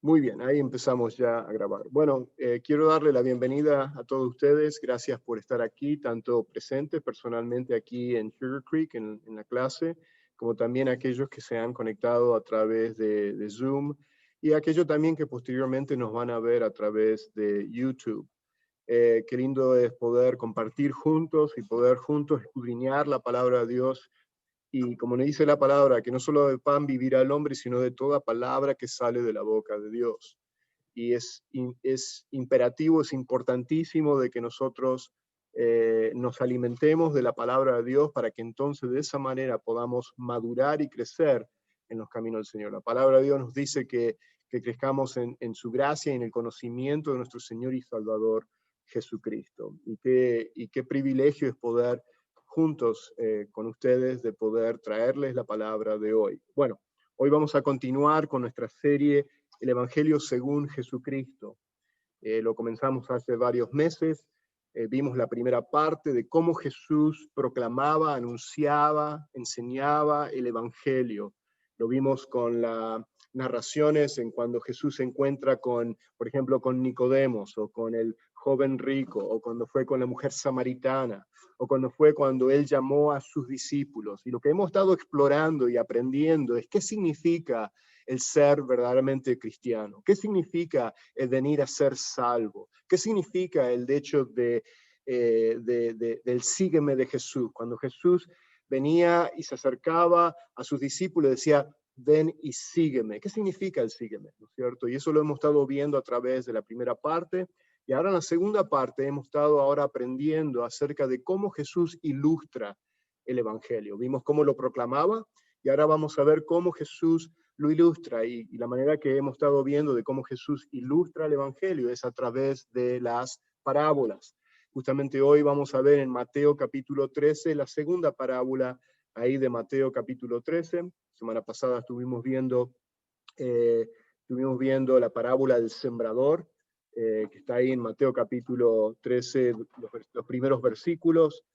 Muy bien, ahí empezamos ya a grabar. Bueno, quiero darle la bienvenida a todos ustedes. Gracias por estar aquí, tanto presentes personalmente aquí en Sugar Creek, en la clase, como también a aquellos que se han conectado a través de Zoom y aquellos también que posteriormente nos van a ver a través de YouTube. Qué lindo es poder compartir juntos y poder juntos escudriñar la palabra de Dios. Y como le dice la palabra, que no solo de pan vivirá el hombre, sino de toda palabra que sale de la boca de Dios. Y es imperativo, es importantísimo de que nosotros nos alimentemos de la palabra de Dios para que entonces de esa manera podamos madurar y crecer en los caminos del Señor. La palabra de Dios nos dice que crezcamos en su gracia y en el conocimiento de nuestro Señor y Salvador Jesucristo. Y qué privilegio es poder juntos con ustedes de poder traerles la palabra de hoy. Bueno, hoy vamos a continuar con nuestra serie El Evangelio según Jesucristo. Lo comenzamos hace varios meses. Vimos la primera parte de cómo Jesús proclamaba, anunciaba, enseñaba el Evangelio. Lo vimos con las narraciones en cuando Jesús se encuentra con, por ejemplo, con Nicodemos, o con el joven rico, o cuando fue con la mujer samaritana, o cuando él llamó a sus discípulos. Y lo que hemos estado explorando y aprendiendo es qué significa el ser verdaderamente cristiano, qué significa el venir a ser salvo, qué significa el hecho del sígueme de Jesús. Cuando Jesús venía y se acercaba a sus discípulos, decía, ven y sígueme. ¿Qué significa el sígueme? ¿No es cierto? Y eso lo hemos estado viendo a través de la primera parte. Y ahora en la segunda parte hemos estado ahora aprendiendo acerca de cómo Jesús ilustra el Evangelio. Vimos cómo lo proclamaba y ahora vamos a ver cómo Jesús lo ilustra. Y la manera que hemos estado viendo de cómo Jesús ilustra el Evangelio es a través de las parábolas. Justamente hoy vamos a ver en Mateo capítulo 13 la segunda parábola ahí de Mateo capítulo 13. Semana pasada estuvimos viendo la parábola del sembrador, que está ahí en Mateo capítulo 13, los primeros versículos,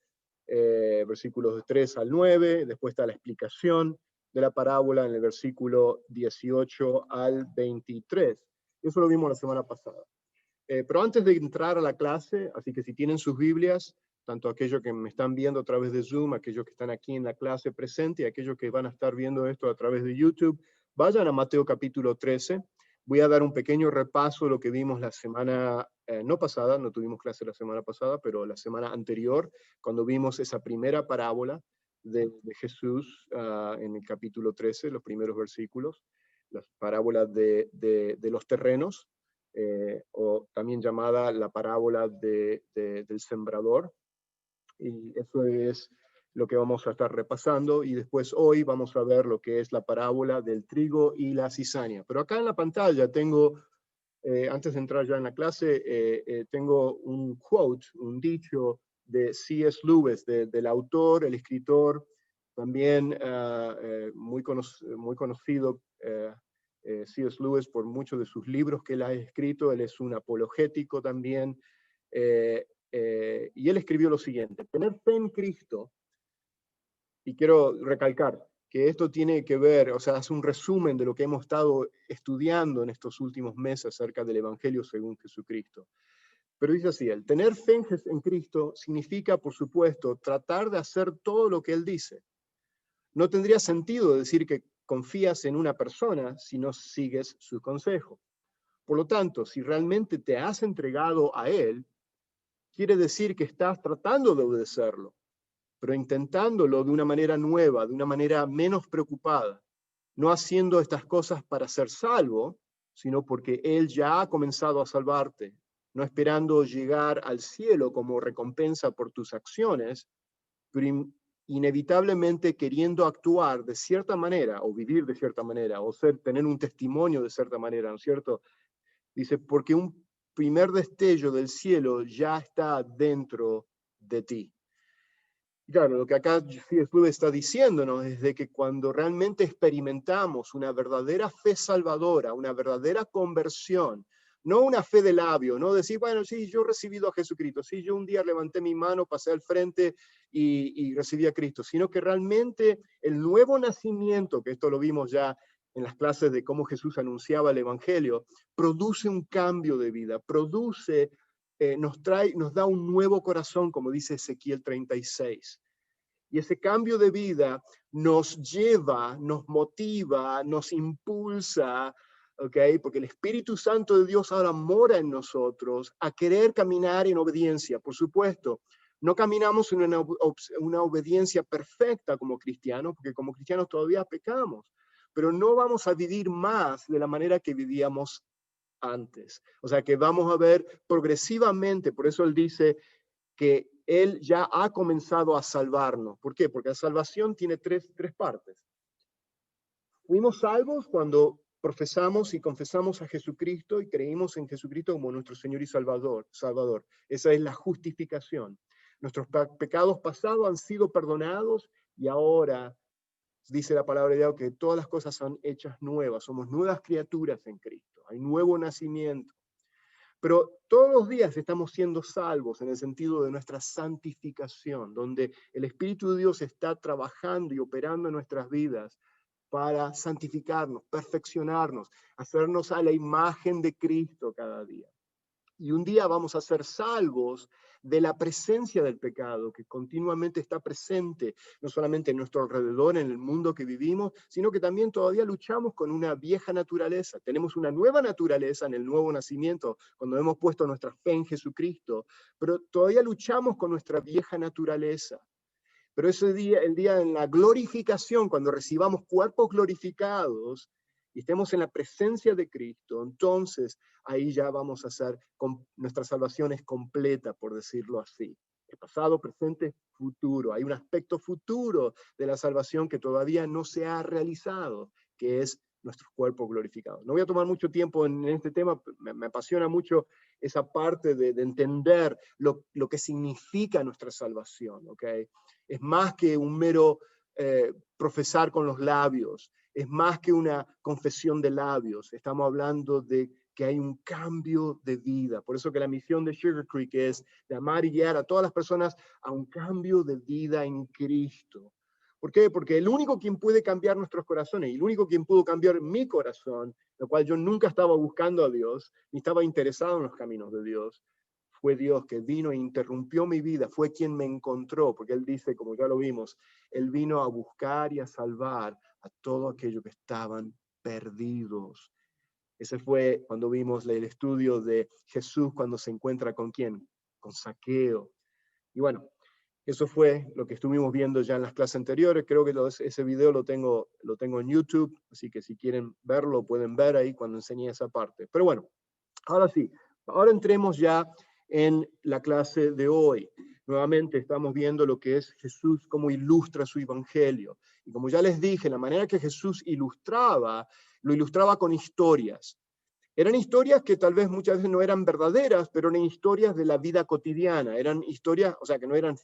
versículos de 3 al 9, después está la explicación de la parábola en el versículo 18 al 23. Eso lo vimos la semana pasada. Pero antes de entrar a la clase, así que si tienen sus Biblias, tanto aquellos que me están viendo a través de Zoom, aquellos que están aquí en la clase presente y aquellos que van a estar viendo esto a través de YouTube, vayan a Mateo capítulo 13. Voy a dar un pequeño repaso de lo que vimos la semana, no pasada, no tuvimos clase la semana pasada, pero la semana anterior, cuando vimos esa primera parábola de Jesús en el capítulo 13, los primeros versículos, las parábolas de los terrenos, o también llamada la parábola del sembrador. Y eso es lo que vamos a estar repasando, y después hoy vamos a ver lo que es la parábola del trigo y la cizaña. Pero acá en la pantalla tengo, antes de entrar ya en la clase, tengo un quote, un dicho de C.S. Lewis, del autor, el escritor, también muy conocido, C.S. Lewis, por muchos de sus libros que él ha escrito. Él es un apologético también, y él escribió lo siguiente: tener fe en Cristo, y quiero recalcar que esto tiene que ver, o sea, es un resumen de lo que hemos estado estudiando en estos últimos meses acerca del Evangelio según Jesucristo. Pero dice así: el tener fe en Cristo significa, por supuesto, tratar de hacer todo lo que Él dice. No tendría sentido decir que confías en una persona si no sigues su consejo. Por lo tanto, si realmente te has entregado a Él, quiere decir que estás tratando de obedecerlo, pero intentándolo de una manera nueva, de una manera menos preocupada, no haciendo estas cosas para ser salvo, sino porque Él ya ha comenzado a salvarte, no esperando llegar al cielo como recompensa por tus acciones, pero inevitablemente queriendo actuar de cierta manera, o vivir de cierta manera, o tener un testimonio de cierta manera, ¿no es cierto? Dice, porque un primer destello del cielo ya está dentro de ti. Claro, lo que acá C.S. Lewis está diciéndonos es de que cuando realmente experimentamos una verdadera fe salvadora, una verdadera conversión, no una fe de labio, no decir, bueno, sí, yo he recibido a Jesucristo, sí, yo un día levanté mi mano, pasé al frente y recibí a Cristo, sino que realmente el nuevo nacimiento, que esto lo vimos ya en las clases de cómo Jesús anunciaba el Evangelio, produce un cambio de vida, nos da un nuevo corazón, como dice Ezequiel 36. Y ese cambio de vida nos lleva, nos motiva, nos impulsa, ¿okay? Porque el Espíritu Santo de Dios ahora mora en nosotros a querer caminar en obediencia. Por supuesto, no caminamos en una obediencia perfecta como cristianos, porque como cristianos todavía pecamos, pero no vamos a vivir más de la manera que vivíamos antes. O sea que vamos a ver progresivamente, por eso él dice que él ya ha comenzado a salvarnos. ¿Por qué? Porque la salvación tiene tres partes. Fuimos salvos cuando profesamos y confesamos a Jesucristo y creímos en Jesucristo como nuestro Señor y Salvador. Esa es la justificación. Nuestros pecados pasados han sido perdonados y ahora dice la palabra de Dios que todas las cosas son hechas nuevas. Somos nuevas criaturas en Cristo. Hay nuevo nacimiento. Pero todos los días estamos siendo salvos en el sentido de nuestra santificación, donde el Espíritu de Dios está trabajando y operando en nuestras vidas para santificarnos, perfeccionarnos, hacernos a la imagen de Cristo cada día. Y un día vamos a ser salvos de la presencia del pecado, que continuamente está presente, no solamente en nuestro alrededor, en el mundo que vivimos, sino que también todavía luchamos con una vieja naturaleza. Tenemos una nueva naturaleza en el nuevo nacimiento, cuando hemos puesto nuestra fe en Jesucristo, pero todavía luchamos con nuestra vieja naturaleza. Pero ese día, el día en la glorificación, cuando recibamos cuerpos glorificados y estemos en la presencia de Cristo, entonces ahí ya vamos a hacer, nuestra salvación es completa, por decirlo así. El pasado, presente, futuro. Hay un aspecto futuro de la salvación que todavía no se ha realizado, que es nuestros cuerpos glorificados. No voy a tomar mucho tiempo en este tema, me apasiona mucho esa parte de entender lo que significa nuestra salvación, ¿ok? Es más que un mero profesar con los labios, es más que una confesión de labios. Estamos hablando de que hay un cambio de vida. Por eso que la misión de Sugar Creek es de amar y guiar a todas las personas a un cambio de vida en Cristo. ¿Por qué? Porque el único quien puede cambiar nuestros corazones, y el único quien pudo cambiar mi corazón, lo cual yo nunca estaba buscando a Dios, ni estaba interesado en los caminos de Dios, fue Dios que vino e interrumpió mi vida, fue quien me encontró, porque Él dice, como ya lo vimos, Él vino a buscar y a salvar a todos aquellos que estaban perdidos. Ese fue cuando vimos el estudio de Jesús cuando se encuentra con ¿quién? Con Zaqueo. Y bueno, eso fue lo que estuvimos viendo ya en las clases anteriores. Creo que ese video lo tengo en YouTube, así que si quieren verlo, pueden ver ahí cuando enseñé esa parte. Pero bueno, ahora sí, ahora entremos ya en la clase de hoy. Nuevamente estamos viendo lo que es Jesús, cómo ilustra su evangelio. Y como ya les dije, la manera que Jesús lo ilustraba con historias. Eran historias que tal vez muchas veces no eran verdaderas, pero eran historias de la vida cotidiana. Eran historias, o sea, que no eran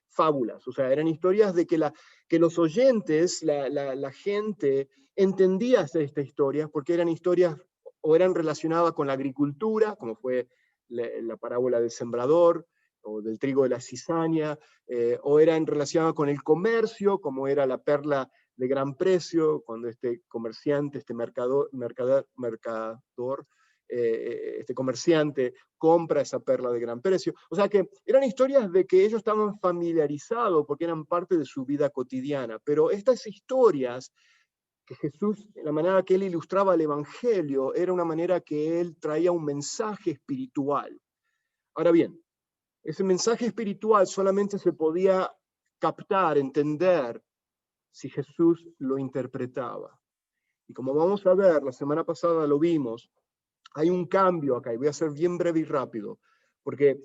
fábulas. O sea, eran historias de que los oyentes, la gente, entendía estas historias porque eran historias o eran relacionadas con la agricultura, como fue la parábola del sembrador, o del trigo de la cizaña, o eran relacionadas con el comercio, como era la perla de gran precio, cuando este comerciante, este mercador, este comerciante compra esa perla de gran precio. O sea que eran historias de que ellos estaban familiarizados porque eran parte de su vida cotidiana, pero estas historias que Jesús, la manera que él ilustraba el evangelio, era una manera que él traía un mensaje espiritual. Ahora bien, ese mensaje espiritual solamente se podía captar, entender, si Jesús lo interpretaba. Y como vamos a ver, la semana pasada lo vimos, hay un cambio acá, y voy a ser bien breve y rápido, porque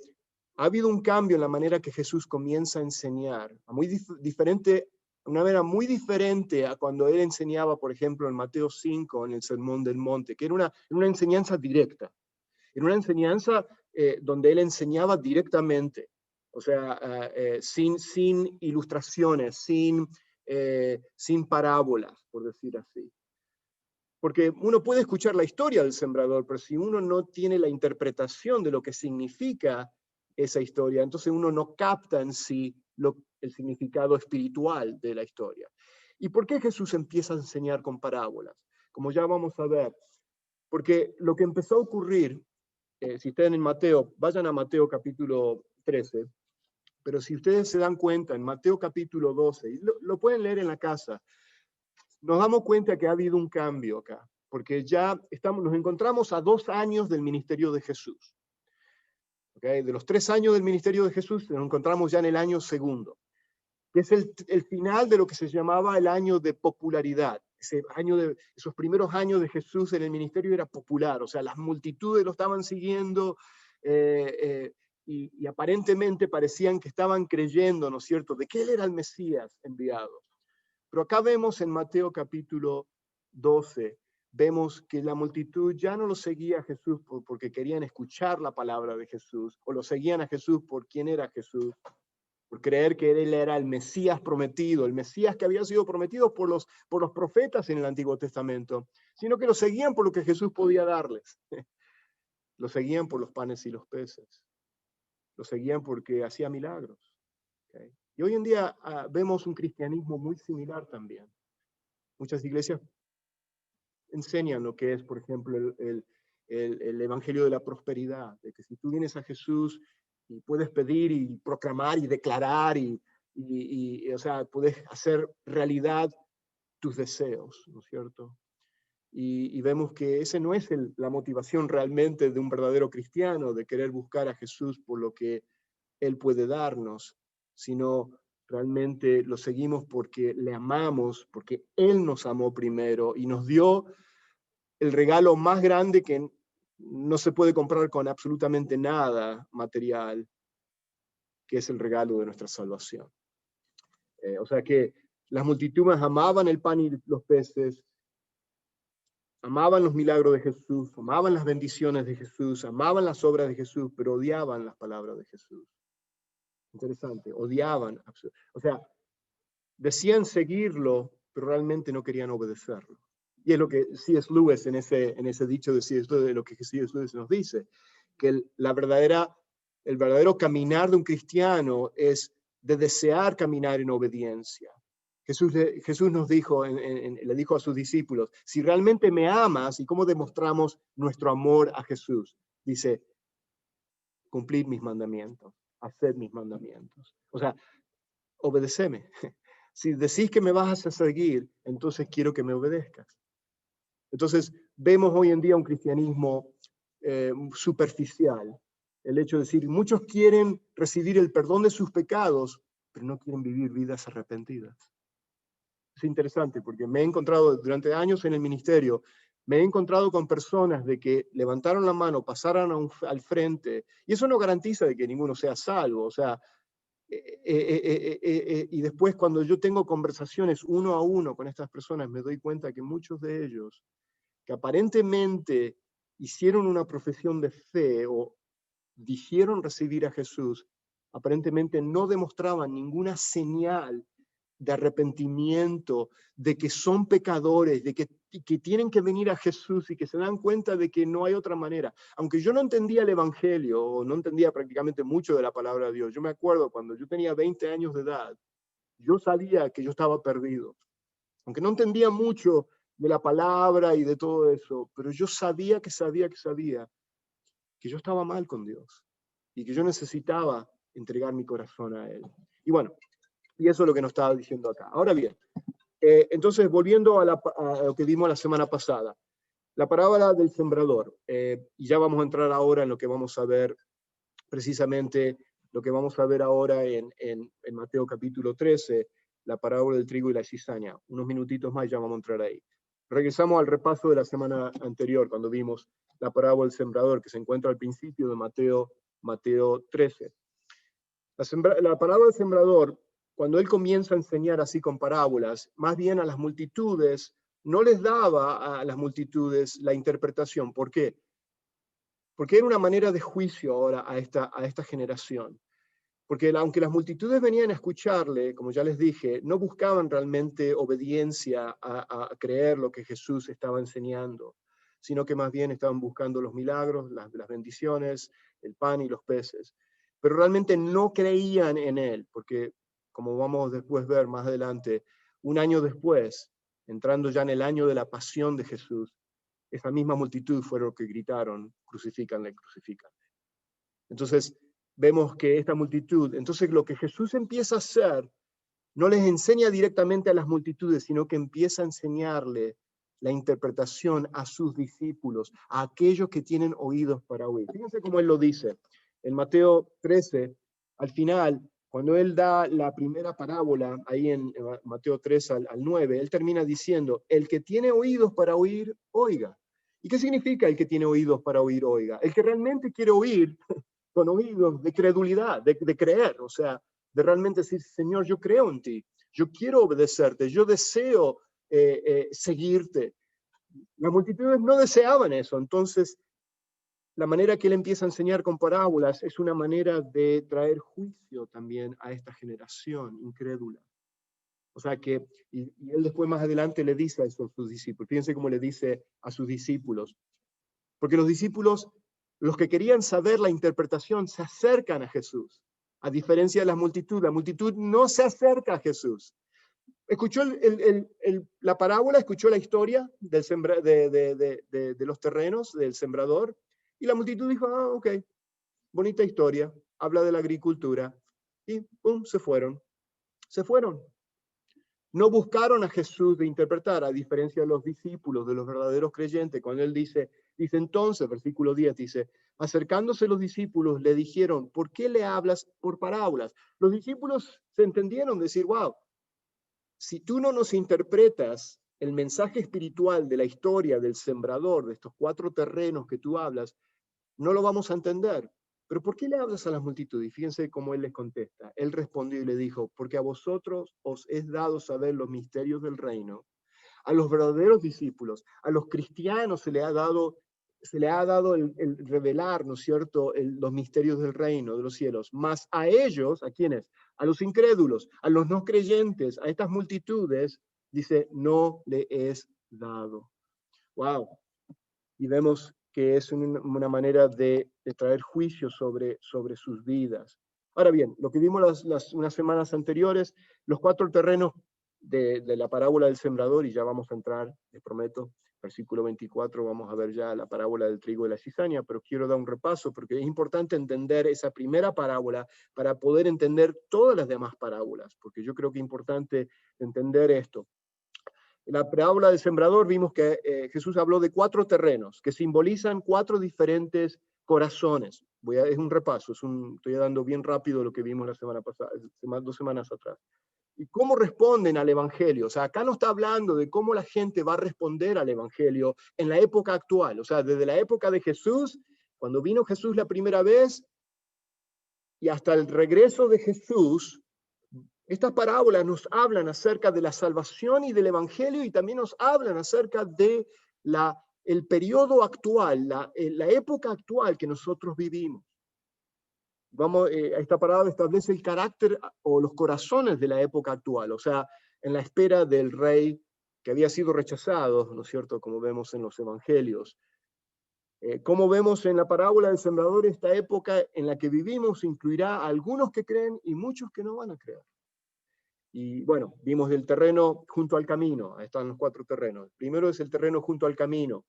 ha habido un cambio en la manera que Jesús comienza a enseñar, una manera muy diferente a cuando él enseñaba, por ejemplo, en Mateo 5, en el Sermón del Monte, que era una enseñanza directa, era una enseñanza donde él enseñaba directamente, o sea, sin ilustraciones, sin parábolas, por decir así. Porque uno puede escuchar la historia del sembrador, pero si uno no tiene la interpretación de lo que significa esa historia, entonces uno no capta en sí el significado espiritual de la historia. ¿Y por qué Jesús empieza a enseñar con parábolas? Como ya vamos a ver, porque lo que empezó a ocurrir, si están en Mateo, vayan a Mateo capítulo 13, pero si ustedes se dan cuenta, en Mateo capítulo 12, y lo pueden leer en la casa, nos damos cuenta que ha habido un cambio acá, porque ya nos encontramos a 2 años del ministerio de Jesús. ¿Okay? De los 3 años del ministerio de Jesús, nos encontramos ya en el año segundo, que es el final de lo que se llamaba el año de popularidad. Esos primeros años de Jesús en el ministerio era popular, o sea, las multitudes lo estaban siguiendo, y aparentemente parecían que estaban creyendo, ¿no es cierto?, de que él era el Mesías enviado. Pero acá vemos en Mateo capítulo 12, vemos que la multitud ya no lo seguía a Jesús porque querían escuchar la palabra de Jesús, o lo seguían a Jesús por quién era Jesús, por creer que él era el Mesías prometido, el Mesías que había sido prometido por los profetas en el Antiguo Testamento, sino que lo seguían por lo que Jesús podía darles. Lo seguían por los panes y los peces. Lo seguían porque hacía milagros. ¿Okay? Y hoy en día vemos un cristianismo muy similar también. Muchas iglesias enseñan lo que es, por ejemplo, el evangelio de la prosperidad, de que si tú vienes a Jesús y puedes pedir y proclamar y declarar o sea, puedes hacer realidad tus deseos, ¿no es cierto? Y vemos que esa no es la motivación realmente de un verdadero cristiano, de querer buscar a Jesús por lo que Él puede darnos, sino realmente lo seguimos porque le amamos, porque Él nos amó primero y nos dio el regalo más grande que no se puede comprar con absolutamente nada material, que es el regalo de nuestra salvación. O sea que las multitudes amaban el pan y los peces, amaban los milagros de Jesús, amaban las bendiciones de Jesús, amaban las obras de Jesús, pero odiaban las palabras de Jesús. Interesante, odiaban. O sea, decían seguirlo, pero realmente no querían obedecerlo. Y es lo que C.S. Lewis en ese dicho de C.S. Lewis, de lo que C.S. Lewis nos dice, que el verdadero caminar de un cristiano es de desear caminar en obediencia. Jesús nos dijo, le dijo a sus discípulos, si realmente me amas, ¿y cómo demostramos nuestro amor a Jesús? Dice, cumplid mis mandamientos, haced mis mandamientos. O sea, obedeceme. Si decís que me vas a seguir, entonces quiero que me obedezcas. Entonces, vemos hoy en día un cristianismo superficial. El hecho de decir, muchos quieren recibir el perdón de sus pecados, pero no quieren vivir vidas arrepentidas. Es interesante porque me he encontrado durante años en el ministerio, me he encontrado con personas de que levantaron la mano, pasaron al frente, y eso no garantiza de que ninguno sea salvo. O sea, y después cuando yo tengo conversaciones uno a uno con estas personas, me doy cuenta que muchos de ellos, que aparentemente hicieron una profesión de fe o dijeron recibir a Jesús, aparentemente no demostraban ninguna señal de arrepentimiento, de que son pecadores, de que tienen que venir a Jesús y que se dan cuenta de que no hay otra manera. Aunque yo no entendía el Evangelio, o no entendía prácticamente mucho de la palabra de Dios, yo me acuerdo cuando yo tenía 20 años de edad, yo sabía que yo estaba perdido. Aunque no entendía mucho de la palabra y de todo eso, pero yo sabía que yo estaba mal con Dios y que yo necesitaba entregar mi corazón a Él. Y bueno, y eso es lo que nos estaba diciendo acá. Ahora bien, entonces volviendo a lo que dimos la semana pasada, la parábola del sembrador, y ya vamos a entrar ahora en lo que vamos a ver precisamente, lo que vamos a ver ahora en Mateo capítulo 13, la parábola del trigo y la cizaña. Unos minutitos más y ya vamos a entrar ahí. Regresamos al repaso de la semana anterior, cuando vimos la parábola del sembrador, que se encuentra al principio de Mateo 13. La parábola del sembrador, cuando él comienza a enseñar así con parábolas, más bien a las multitudes, no les daba a las multitudes la interpretación. ¿Por qué? Porque era una manera de juicio ahora a esta generación. Porque aunque las multitudes venían a escucharle, como ya les dije, no buscaban realmente obediencia a creer lo que Jesús estaba enseñando, sino que más bien estaban buscando los milagros, las bendiciones, el pan y los peces. Pero realmente no creían en él, porque como vamos después a ver más adelante, un año después, entrando ya en el año de la pasión de Jesús, esa misma multitud fueron los que gritaron, crucifícanle, crucifícanle. Entonces, vemos que esta multitud, entonces lo que Jesús empieza a hacer, no les enseña directamente a las multitudes, sino que empieza a enseñarle la interpretación a sus discípulos, a aquellos que tienen oídos para oír. Fíjense cómo él lo dice. En Mateo 13, al final, cuando él da la primera parábola, ahí en Mateo 3 al 9, él termina diciendo, el que tiene oídos para oír, oiga. ¿Y qué significa el que tiene oídos para oír, oiga? El que realmente quiere oír con oídos de credulidad, de creer, o sea, de realmente decir, Señor, yo creo en ti, yo quiero obedecerte, yo deseo seguirte. Las multitudes no deseaban eso, entonces la manera que él empieza a enseñar con parábolas es una manera de traer juicio también a esta generación incrédula. O sea que, y él después más adelante le dice a sus discípulos, fíjense cómo le dice a sus discípulos, porque los discípulos, los que querían saber la interpretación, se acercan a Jesús, a diferencia de la multitud no se acerca a Jesús. Escuchó la parábola, escuchó la historia de los terrenos, del sembrador, y la multitud dijo, ok, bonita historia, habla de la agricultura, y pum, se fueron. No buscaron a Jesús de interpretar, a diferencia de los discípulos, de los verdaderos creyentes, cuando él dice entonces, versículo 10, dice, acercándose los discípulos, le dijeron, ¿por qué le hablas por parábolas? Los discípulos se entendieron, decir, wow, si tú no nos interpretas el mensaje espiritual de la historia del sembrador, de estos 4 terrenos que tú hablas, no lo vamos a entender. ¿Pero por qué le hablas a las multitudes? Y fíjense cómo él les contesta. Él respondió y le dijo, porque a vosotros os es dado saber los misterios del reino. A los verdaderos discípulos, a los cristianos se le ha dado el revelar, ¿no es cierto?, los misterios del reino, de los cielos. Más a ellos, ¿a quiénes? A los incrédulos, a los no creyentes, a estas multitudes, dice, no le es dado. Wow. Y vemos que es una manera de traer juicio sobre sus vidas. Ahora bien, lo que vimos unas semanas anteriores, los 4 terrenos de la parábola del sembrador, y ya vamos a entrar, les prometo, versículo 24, vamos a ver ya la parábola del trigo y la cizaña, pero quiero dar un repaso porque es importante entender esa primera parábola para poder entender todas las demás parábolas, porque yo creo que es importante entender esto. En la parábola del sembrador vimos que Jesús habló de 4 terrenos que simbolizan 4 diferentes corazones. Es un repaso, estoy dando bien rápido lo que vimos la semana pasada, 2 semanas atrás. ¿Y cómo responden al Evangelio? O sea, acá no está hablando de cómo la gente va a responder al Evangelio en la época actual. O sea, desde la época de Jesús, cuando vino Jesús la primera vez, y hasta el regreso de Jesús, estas parábolas nos hablan acerca de la salvación y del Evangelio y también nos hablan acerca de el periodo actual, la época actual que nosotros vivimos. Esta parábola establece el carácter o los corazones de la época actual, o sea, en la espera del rey que había sido rechazado, ¿no es cierto?, como vemos en los evangelios. Como vemos en la parábola del sembrador, esta época en la que vivimos incluirá a algunos que creen y muchos que no van a creer. Y bueno, vimos el terreno junto al camino, ahí están los 4 terrenos. Primero es el terreno junto al camino,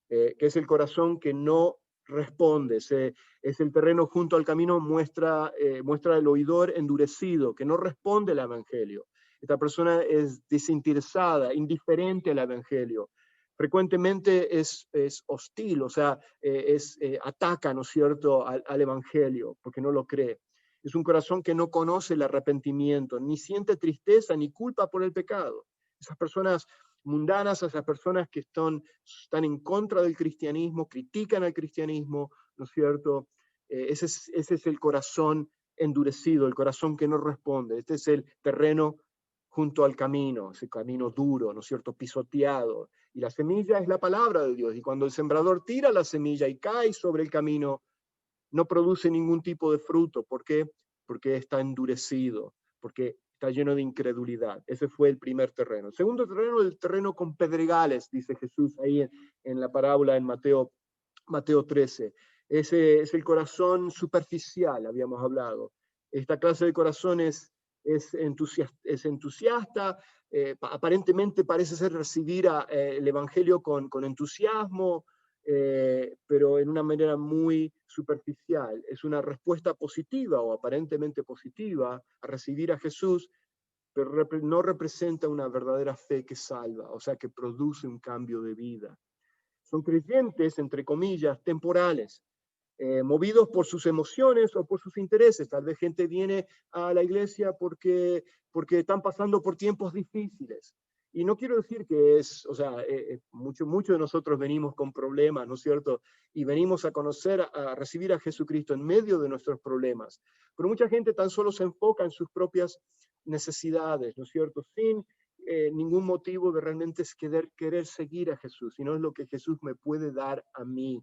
que es el corazón que no responde, es el terreno junto al camino, muestra el oidor endurecido, que no responde al evangelio. Esta persona es desinteresada, indiferente al evangelio. Frecuentemente es hostil, o sea, ataca, ¿no es cierto?, al evangelio, porque no lo cree. Es un corazón que no conoce el arrepentimiento, ni siente tristeza ni culpa por el pecado. Esas personas mundanas, esas personas que están en contra del cristianismo, critican al cristianismo, ¿no es cierto? Ese es el corazón endurecido, el corazón que no responde. Este es el terreno junto al camino, ese camino duro, ¿no es cierto?, pisoteado. Y la semilla es la palabra de Dios. Y cuando el sembrador tira la semilla y cae sobre el camino, no produce ningún tipo de fruto. ¿Por qué? Porque está endurecido, porque está lleno de incredulidad. Ese fue el primer terreno. El segundo terreno, el terreno con pedregales, dice Jesús ahí en la parábola en Mateo 13. Ese es el corazón superficial, habíamos hablado. Esta clase de corazón es es entusiasta, aparentemente parece ser recibir el Evangelio con entusiasmo, pero en una manera muy superficial. Es una respuesta positiva o aparentemente positiva a recibir a Jesús, pero no representa una verdadera fe que salva, o sea, que produce un cambio de vida. Son creyentes, entre comillas, temporales, movidos por sus emociones o por sus intereses. Tal vez gente viene a la iglesia porque están pasando por tiempos difíciles. Y no quiero decir que es, o sea, muchos de nosotros venimos con problemas, ¿no es cierto? Y venimos a conocer, a recibir a Jesucristo en medio de nuestros problemas. Pero mucha gente tan solo se enfoca en sus propias necesidades, ¿no es cierto? Sin ningún motivo de realmente querer seguir a Jesús, sino es lo que Jesús me puede dar a mí.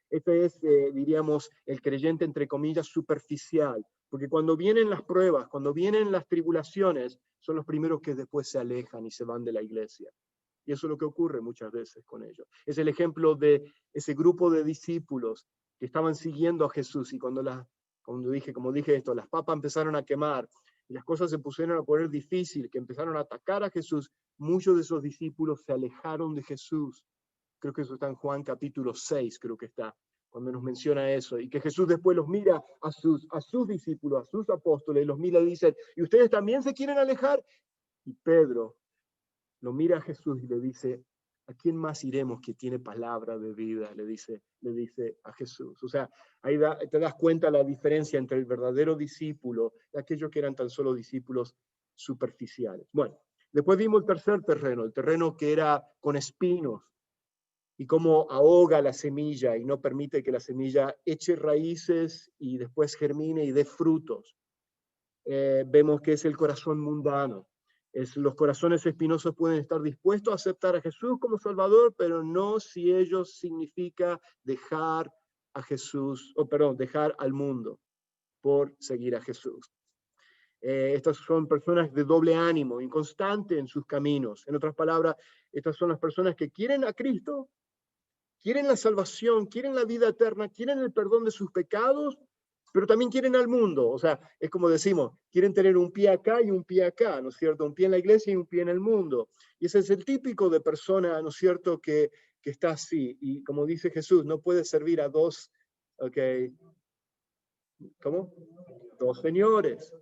Este es, diríamos, el creyente, entre comillas, superficial, porque cuando vienen las pruebas, cuando vienen las tribulaciones, son los primeros que después se alejan y se van de la iglesia. Y eso es lo que ocurre muchas veces con ellos. Es el ejemplo de ese grupo de discípulos que estaban siguiendo a Jesús, y como dije esto, las papas empezaron a quemar y las cosas se pusieron a poner difíciles, que empezaron a atacar a Jesús, muchos de esos discípulos se alejaron de Jesús. Creo que eso está en Juan capítulo 6, creo que está, cuando nos menciona eso, y que Jesús después los mira a sus discípulos, a sus apóstoles, los mira y dice, ¿y ustedes también se quieren alejar? Y Pedro lo mira a Jesús y le dice, ¿a quién más iremos que tiene palabra de vida? Le dice a Jesús. O sea, ahí te das cuenta la diferencia entre el verdadero discípulo y aquellos que eran tan solo discípulos superficiales. Bueno, después vimos el tercer terreno, el terreno que era con espinos, y cómo ahoga la semilla y no permite que la semilla eche raíces y después germine y dé frutos. Vemos que es el corazón mundano. Los corazones espinosos pueden estar dispuestos a aceptar a Jesús como Salvador, pero no si ello significa dejar a Jesús, dejar al mundo por seguir a Jesús. Estas son personas de doble ánimo, inconstante en sus caminos. En otras palabras, estas son las personas que quieren a Cristo, quieren la salvación, quieren la vida eterna, quieren el perdón de sus pecados, pero también quieren al mundo. O sea, es como decimos, quieren tener un pie acá y un pie acá, ¿no es cierto? Un pie en la iglesia y un pie en el mundo. Y ese es el típico de persona, ¿no es cierto?, que está así. Y como dice Jesús, no puede servir a dos, ¿cómo? Dos señores.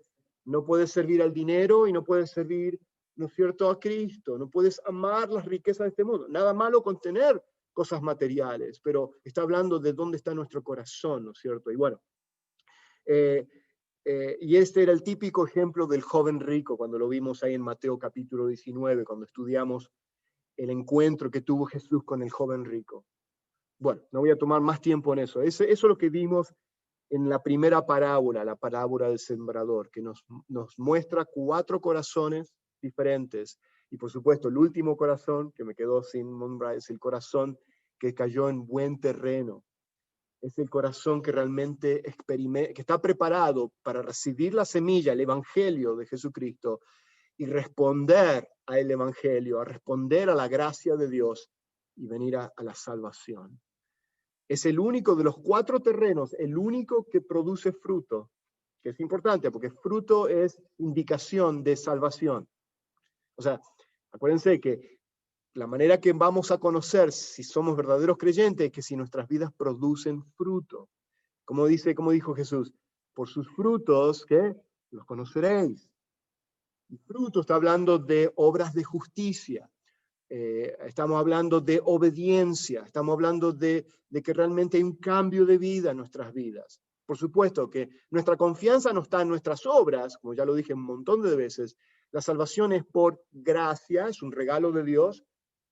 No puedes servir al dinero y no puedes servir, ¿no es cierto?, a Cristo. No puedes amar las riquezas de este mundo. Nada malo con tener cosas materiales, pero está hablando de dónde está nuestro corazón, ¿no es cierto? Y bueno, y este era el típico ejemplo del joven rico, cuando lo vimos ahí en Mateo capítulo 19, cuando estudiamos el encuentro que tuvo Jesús con el joven rico. Bueno, no voy a tomar más tiempo en eso. Eso es lo que vimos en la primera parábola, la parábola del sembrador, que nos muestra 4 corazones diferentes. Y por supuesto, el último corazón que me quedó sin nombrar es el corazón que cayó en buen terreno. Es el corazón que realmente que está preparado para recibir la semilla, el evangelio de Jesucristo, y responder al evangelio, a responder a la gracia de Dios y venir a la salvación. Es el único de los 4 terrenos, el único que produce fruto, que es importante porque fruto es indicación de salvación. O sea, acuérdense que la manera que vamos a conocer si somos verdaderos creyentes es que si nuestras vidas producen fruto. Como dijo Jesús, por sus frutos, ¿qué? Los conoceréis. Y fruto está hablando de obras de justicia. Estamos hablando de obediencia, estamos hablando de que realmente hay un cambio de vida en nuestras vidas. Por supuesto que nuestra confianza no está en nuestras obras, como ya lo dije un montón de veces. La salvación es por gracia, es un regalo de Dios,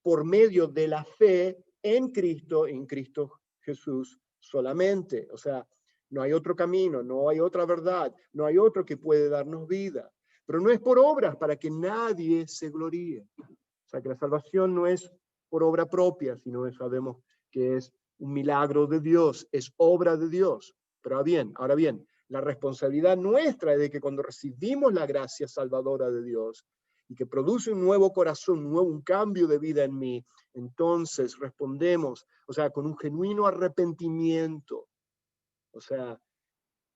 por medio de la fe en Cristo Jesús solamente. O sea, no hay otro camino, no hay otra verdad, no hay otro que puede darnos vida. Pero no es por obras para que nadie se gloríe. O sea, que la salvación no es por obra propia, sino sabemos que es un milagro de Dios, es obra de Dios. Pero ahora bien, la responsabilidad nuestra es de que cuando recibimos la gracia salvadora de Dios y que produce un nuevo corazón, un cambio de vida en mí, entonces respondemos, o sea, con un genuino arrepentimiento. O sea,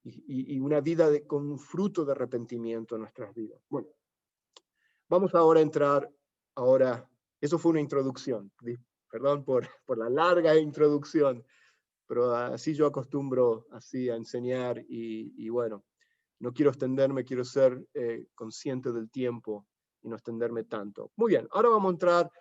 y una vida con un fruto de arrepentimiento en nuestras vidas. Bueno, vamos ahora a entrar, eso fue una introducción, perdón por la larga introducción, pero así yo acostumbro así a enseñar y bueno, no quiero extenderme, quiero ser consciente del tiempo y no extenderme tanto. Muy bien, ahora vamos a entrar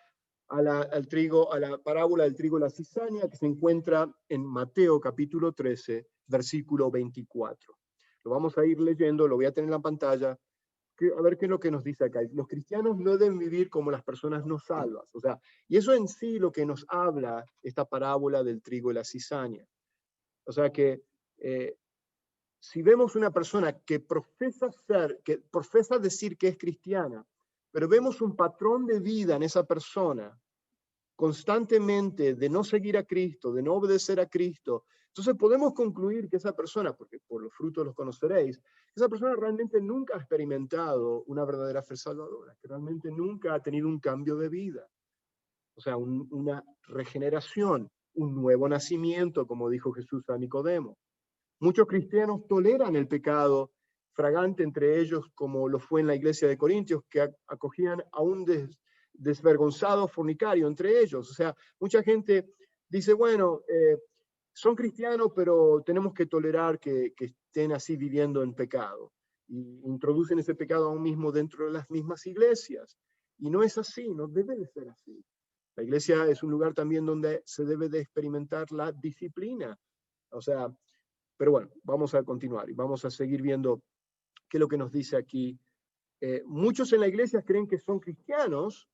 a la parábola del trigo y la cizaña, que se encuentra en Mateo capítulo 13, versículo 24. Lo vamos a ir leyendo, lo voy a tener en la pantalla, a ver qué es lo que nos dice acá. Los cristianos no deben vivir como las personas no salvas. O sea, y eso en sí lo que nos habla esta parábola del trigo y la cizaña. O sea que si vemos una persona que profesa decir que es cristiana, pero vemos un patrón de vida en esa persona constantemente de no seguir a Cristo, de no obedecer a Cristo, entonces podemos concluir que esa persona, porque por los frutos los conoceréis, esa persona realmente nunca ha experimentado una verdadera fe salvadora, que realmente nunca ha tenido un cambio de vida, o sea, una regeneración, un nuevo nacimiento, como dijo Jesús a Nicodemo. Muchos cristianos toleran el pecado fragante entre ellos, como lo fue en la iglesia de Corintios, que acogían a un desvergonzado fornicario entre ellos. O sea, mucha gente dice, bueno, son cristianos, pero tenemos que tolerar que estén así viviendo en pecado. Y introducen ese pecado aún mismo dentro de las mismas iglesias. Y no es así, no debe de ser así. La iglesia es un lugar también donde se debe de experimentar la disciplina. O sea, pero bueno, vamos a continuar y vamos a seguir viendo qué es lo que nos dice aquí. Muchos en la iglesia creen que son cristianos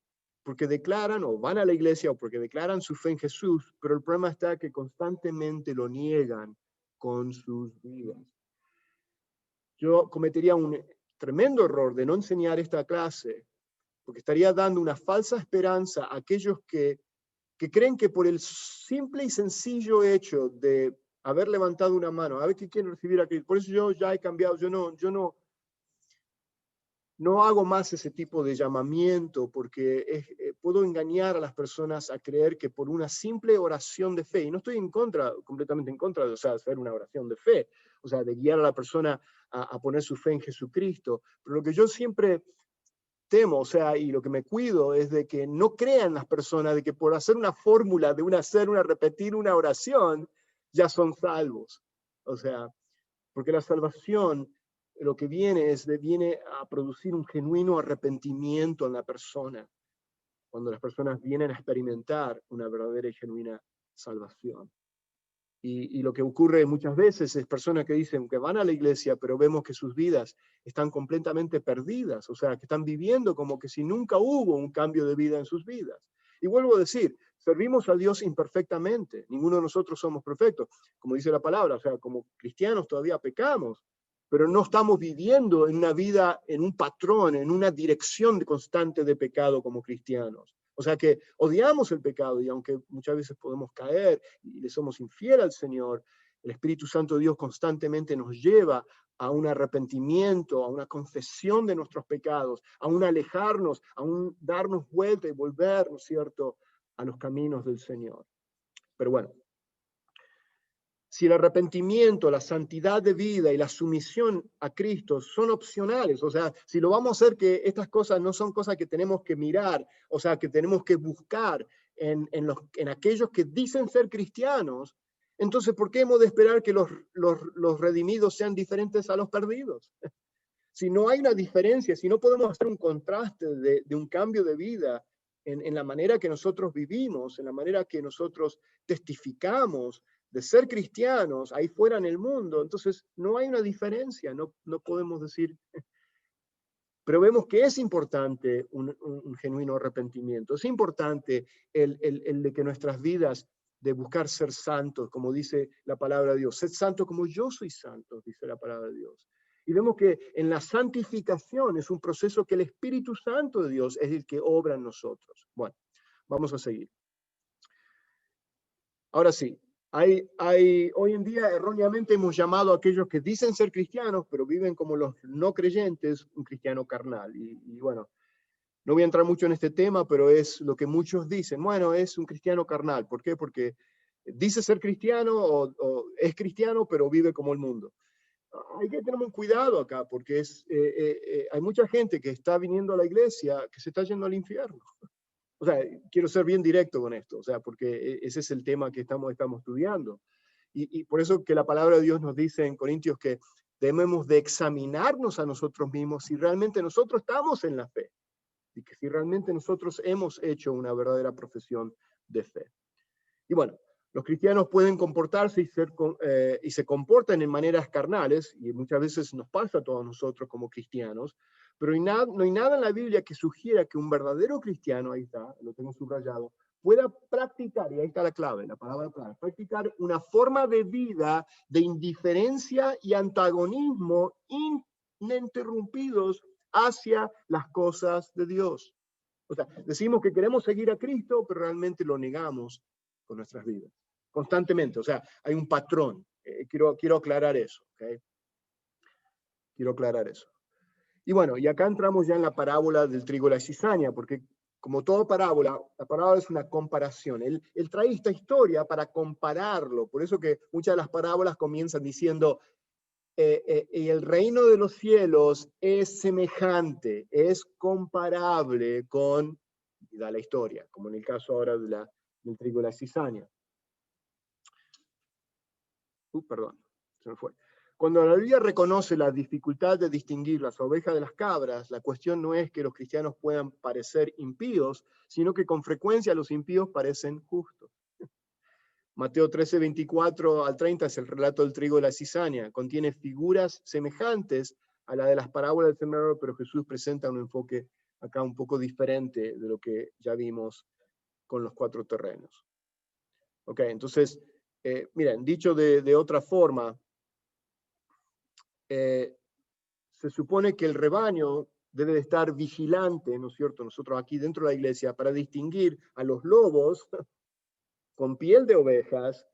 porque declaran o van a la iglesia o porque declaran su fe en Jesús, pero el problema está que constantemente lo niegan con sus vidas. Yo cometería un tremendo error de no enseñar esta clase, porque estaría dando una falsa esperanza a aquellos que creen que por el simple y sencillo hecho de haber levantado una mano, a ver qué quieren recibir a Cristo. Por eso yo ya he cambiado, yo no hago más ese tipo de llamamiento, porque puedo engañar a las personas a creer que por una simple oración de fe, y no estoy completamente en contra de hacer una oración de fe, o sea, de guiar a la persona a poner su fe en Jesucristo, pero lo que yo siempre temo, o sea, y lo que me cuido es de que no crean las personas de que por hacer una fórmula de repetir una oración, ya son salvos. O sea, porque la salvación lo que viene a producir un genuino arrepentimiento en la persona, cuando las personas vienen a experimentar una verdadera y genuina salvación. Y lo que ocurre muchas veces es personas que dicen que van a la iglesia, pero vemos que sus vidas están completamente perdidas, o sea, que están viviendo como que si nunca hubo un cambio de vida en sus vidas. Y vuelvo a decir, servimos a Dios imperfectamente, ninguno de nosotros somos perfectos, como dice la palabra, o sea, como cristianos todavía pecamos, pero no estamos viviendo en una vida, en un patrón, en una dirección constante de pecado como cristianos. O sea que odiamos el pecado y aunque muchas veces podemos caer y le somos infiel al Señor, el Espíritu Santo de Dios constantemente nos lleva a un arrepentimiento, a una confesión de nuestros pecados, a un alejarnos, a un darnos vuelta y volver, ¿no es cierto?, a los caminos del Señor. Pero bueno, si el arrepentimiento, la santidad de vida y la sumisión a Cristo son opcionales, o sea, si lo vamos a hacer que estas cosas no son cosas que tenemos que mirar, o sea, que tenemos que buscar en aquellos que dicen ser cristianos, entonces, ¿por qué hemos de esperar que los redimidos sean diferentes a los perdidos? Si no hay una diferencia, si no podemos hacer un contraste de un cambio de vida en la manera que nosotros vivimos, en la manera que nosotros testificamos, de ser cristianos ahí fuera en el mundo, entonces no hay una diferencia, no podemos decir, pero vemos que es importante un genuino arrepentimiento, es importante el de que nuestras vidas de buscar ser santos, como dice la palabra de Dios, sed santo como yo soy santo, dice la palabra de Dios. Y vemos que en la santificación es un proceso que el Espíritu Santo de Dios es el que obra en nosotros. Bueno, vamos a seguir. Ahora sí, hoy en día erróneamente hemos llamado a aquellos que dicen ser cristianos, pero viven como los no creyentes, un cristiano carnal. Y bueno, no voy a entrar mucho en este tema, pero es lo que muchos dicen. Bueno, es un cristiano carnal. ¿Por qué? Porque dice ser cristiano o es cristiano, pero vive como el mundo. hay que tener un cuidado acá, porque hay mucha gente que está viniendo a la iglesia que se está yendo al infierno. O sea, quiero ser bien directo con esto, o sea, porque ese es el tema que estamos estudiando. Y por eso que la palabra de Dios nos dice en Corintios que debemos de examinarnos a nosotros mismos si realmente nosotros estamos en la fe y que si realmente nosotros hemos hecho una verdadera profesión de fe. Y bueno, los cristianos pueden comportarse y se comportan en maneras carnales, y muchas veces nos pasa a todos nosotros como cristianos, pero no hay nada en la Biblia que sugiera que un verdadero cristiano, ahí está, lo tengo subrayado, pueda practicar, y ahí está la clave, la palabra clave, practicar una forma de vida de indiferencia y antagonismo ininterrumpidos hacia las cosas de Dios. O sea, decimos que queremos seguir a Cristo, pero realmente lo negamos con nuestras vidas, constantemente. O sea, hay un patrón. Quiero aclarar eso. ¿Okay? Quiero aclarar eso. Y bueno, y acá entramos ya en la parábola del trigo y la cizaña, porque como toda parábola, la parábola es una comparación. Él trae esta historia para compararlo. Por eso que muchas de las parábolas comienzan diciendo, y el reino de los cielos es semejante, es comparable con, y da la historia, como en el caso ahora del trigo y la cizaña. Perdón, se me fue. Cuando la Biblia reconoce la dificultad de distinguir las ovejas de las cabras, la cuestión no es que los cristianos puedan parecer impíos, sino que con frecuencia los impíos parecen justos. Mateo 13, 24 al 30 es el relato del trigo y la cizaña. Contiene figuras semejantes a la de las parábolas del sembrador, pero Jesús presenta un enfoque acá un poco diferente de lo que ya vimos con los 4 terrenos. Ok, entonces, miren, dicho de otra forma, se supone que el rebaño debe de estar vigilante, ¿no es cierto? Nosotros aquí dentro de la iglesia, para distinguir a los lobos con piel de ovejas,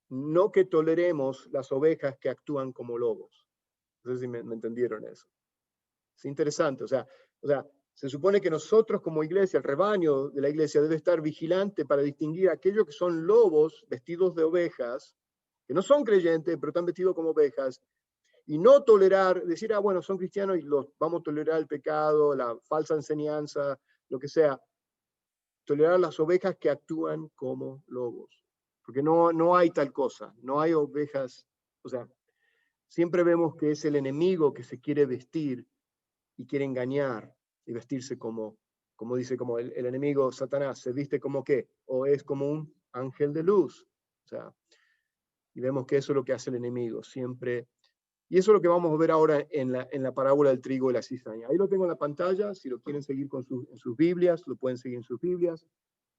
no que toleremos las ovejas que actúan como lobos. No sé si me entendieron eso. Es interesante, o sea, se supone que nosotros como iglesia, el rebaño de la iglesia debe estar vigilante para distinguir aquellos que son lobos vestidos de ovejas, que no son creyentes, pero están vestidos como ovejas, y no tolerar, decir, bueno, son cristianos y los vamos a tolerar el pecado, la falsa enseñanza, lo que sea. Tolerar las ovejas que actúan como lobos. Porque no hay tal cosa, no hay ovejas, o sea, siempre vemos que es el enemigo que se quiere vestir y quiere engañar y vestirse como dice, como el enemigo Satanás, se viste como qué, o es como un ángel de luz. O sea, y vemos que eso es lo que hace el enemigo, siempre. Y eso es lo que vamos a ver ahora en la parábola del trigo y la cizaña. Ahí lo tengo en la pantalla, si lo quieren seguir en sus Biblias, lo pueden seguir en sus Biblias.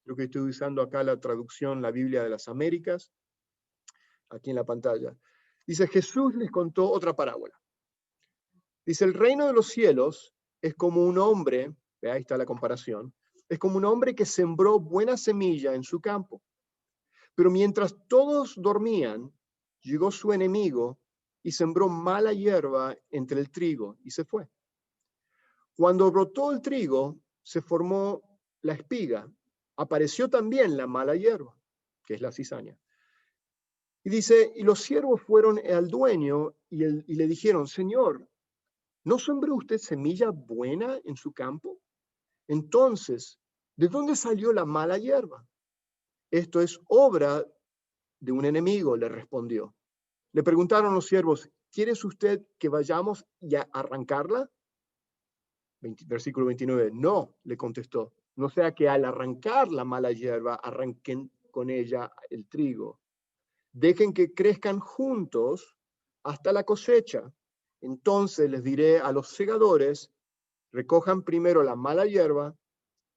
Creo que estoy usando acá la traducción, la Biblia de las Américas, aquí en la pantalla. Dice, Jesús les contó otra parábola. Dice, el reino de los cielos es como un hombre, ahí está la comparación, es como un hombre que sembró buena semilla en su campo. Pero mientras todos dormían, llegó su enemigo y sembró mala hierba entre el trigo y se fue. Cuando brotó el trigo, se formó la espiga. Apareció también la mala hierba, que es la cizaña. Y dice, y los siervos fueron al dueño y le dijeron, Señor, ¿no sembró usted semilla buena en su campo? Entonces, ¿de dónde salió la mala hierba? Esto es obra de un enemigo, le respondió. Le preguntaron los siervos, ¿quieres usted que vayamos y a arrancarla? Versículo 29. No, le contestó. No sea que al arrancar la mala hierba, arranquen con ella el trigo. Dejen que crezcan juntos hasta la cosecha. Entonces les diré a los segadores, recojan primero la mala hierba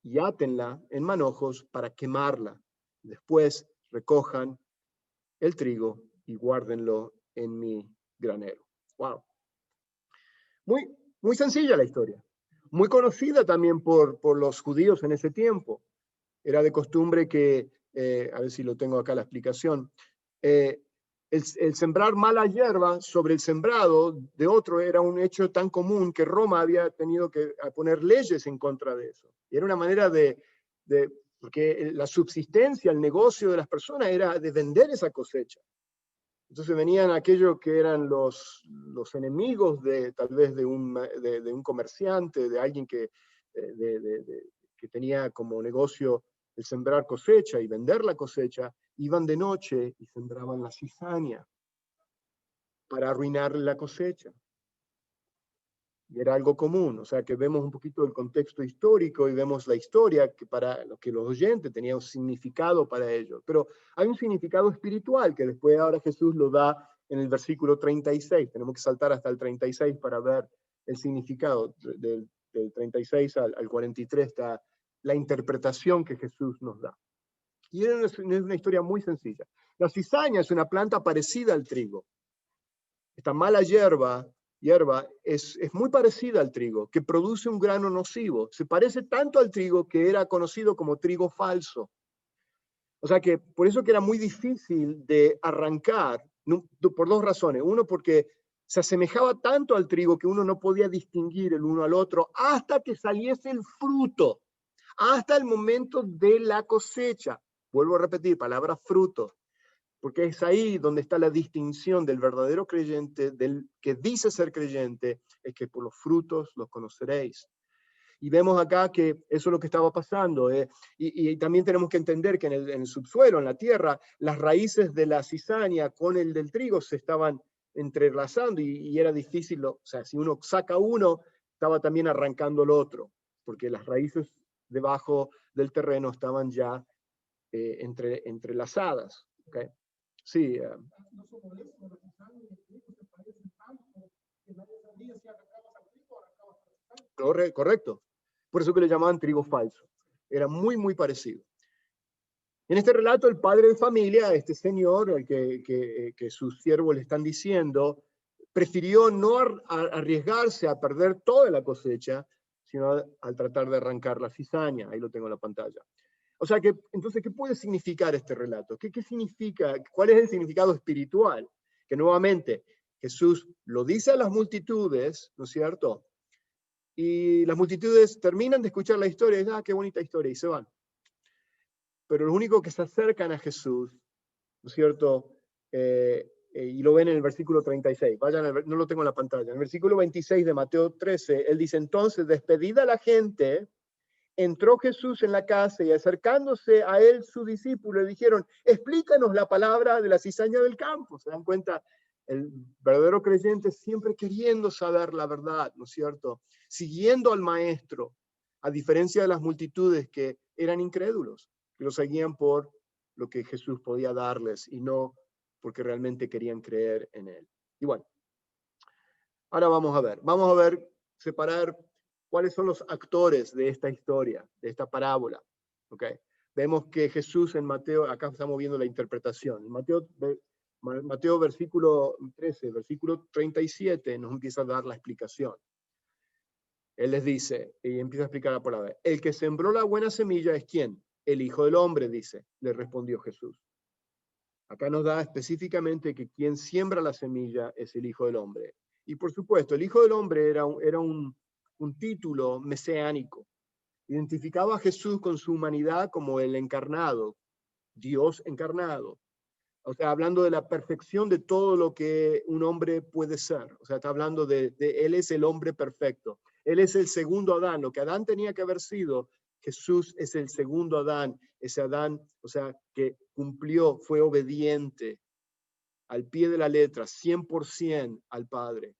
y átenla en manojos para quemarla. Después recojan el trigo y guárdenlo en mi granero. Wow. Muy sencilla la historia. Muy conocida también por los judíos en ese tiempo. Era de costumbre que, a ver si lo tengo acá la explicación, el sembrar mala hierba sobre el sembrado de otro era un hecho tan común que Roma había tenido que poner leyes en contra de eso. Y era una manera porque la subsistencia, el negocio de las personas era de vender esa cosecha. Entonces venían aquellos que eran los enemigos tal vez de un comerciante, de alguien que tenía como negocio el sembrar cosecha y vender la cosecha, iban de noche y sembraban la cizaña para arruinar la cosecha. Y era algo común, o sea que vemos un poquito el contexto histórico y vemos la historia que para que los oyentes tenía un significado para ellos. Pero hay un significado espiritual que después ahora Jesús lo da en el versículo 36. Tenemos que saltar hasta el 36 para ver el significado. Del 36 al 43 está la interpretación que Jesús nos da. Y es una historia muy sencilla. La cizaña es una planta parecida al trigo. Esta mala hierba es muy parecida al trigo, que produce un grano nocivo. Se parece tanto al trigo que era conocido como trigo falso. O sea que por eso que era muy difícil de arrancar, por dos razones. Uno, porque se asemejaba tanto al trigo que uno no podía distinguir el uno al otro hasta que saliese el fruto, hasta el momento de la cosecha. Vuelvo a repetir, palabra fruto. Porque es ahí donde está la distinción del verdadero creyente, del que dice ser creyente, es que por los frutos los conoceréis. Y vemos acá que eso es lo que estaba pasando. Y también tenemos que entender que en el subsuelo, en la tierra, las raíces de la cizaña con el del trigo se estaban entrelazando y era difícil, o sea, si uno saca uno, estaba también arrancando el otro, porque las raíces debajo del terreno estaban ya entrelazadas. ¿Okay? Sí. Correcto. Por eso que le llamaban trigo falso. Era muy, muy parecido. En este relato, el padre de familia, este señor, al que sus siervos le están diciendo, prefirió no arriesgarse a perder toda la cosecha, sino al tratar de arrancar la cizaña. Ahí lo tengo en la pantalla. O sea, entonces, ¿qué puede significar este relato? ¿Qué significa? ¿Cuál es el significado espiritual? Que nuevamente Jesús lo dice a las multitudes, ¿no es cierto? Y las multitudes terminan de escuchar la historia y dicen, qué bonita historia, y se van. Pero los únicos que se acercan a Jesús, ¿no es cierto? Y lo ven en el versículo 36. Vayan, no lo tengo en la pantalla. En el versículo 26 de Mateo 13, él dice, entonces, despedida la gente, entró Jesús en la casa y acercándose a él sus discípulos le dijeron, explícanos la palabra de la cizaña del campo. ¿Se dan cuenta? El verdadero creyente siempre queriendo saber la verdad, ¿no es cierto? Siguiendo al maestro, a diferencia de las multitudes que eran incrédulos, que lo seguían por lo que Jesús podía darles y no porque realmente querían creer en él. Y bueno, ahora vamos a ver, separar cuáles son los actores de esta historia, de esta parábola. ¿Okay? Vemos que Jesús en Mateo, acá estamos viendo la interpretación. En Mateo versículo 13, versículo 37 nos empieza a dar la explicación. Él les dice, y empieza a explicar la palabra, el que sembró la buena semilla es ¿quién? El Hijo del Hombre, dice, le respondió Jesús. Acá nos da específicamente que quien siembra la semilla es el Hijo del Hombre. Y por supuesto, el Hijo del Hombre era un título mesiánico. Identificaba a Jesús con su humanidad como el encarnado, Dios encarnado. O sea, hablando de la perfección de todo lo que un hombre puede ser. O sea, está hablando de él es el hombre perfecto. Él es el segundo Adán. Lo que Adán tenía que haber sido, Jesús es el segundo Adán. Ese Adán, o sea, que cumplió, fue obediente al pie de la letra, 100% al Padre.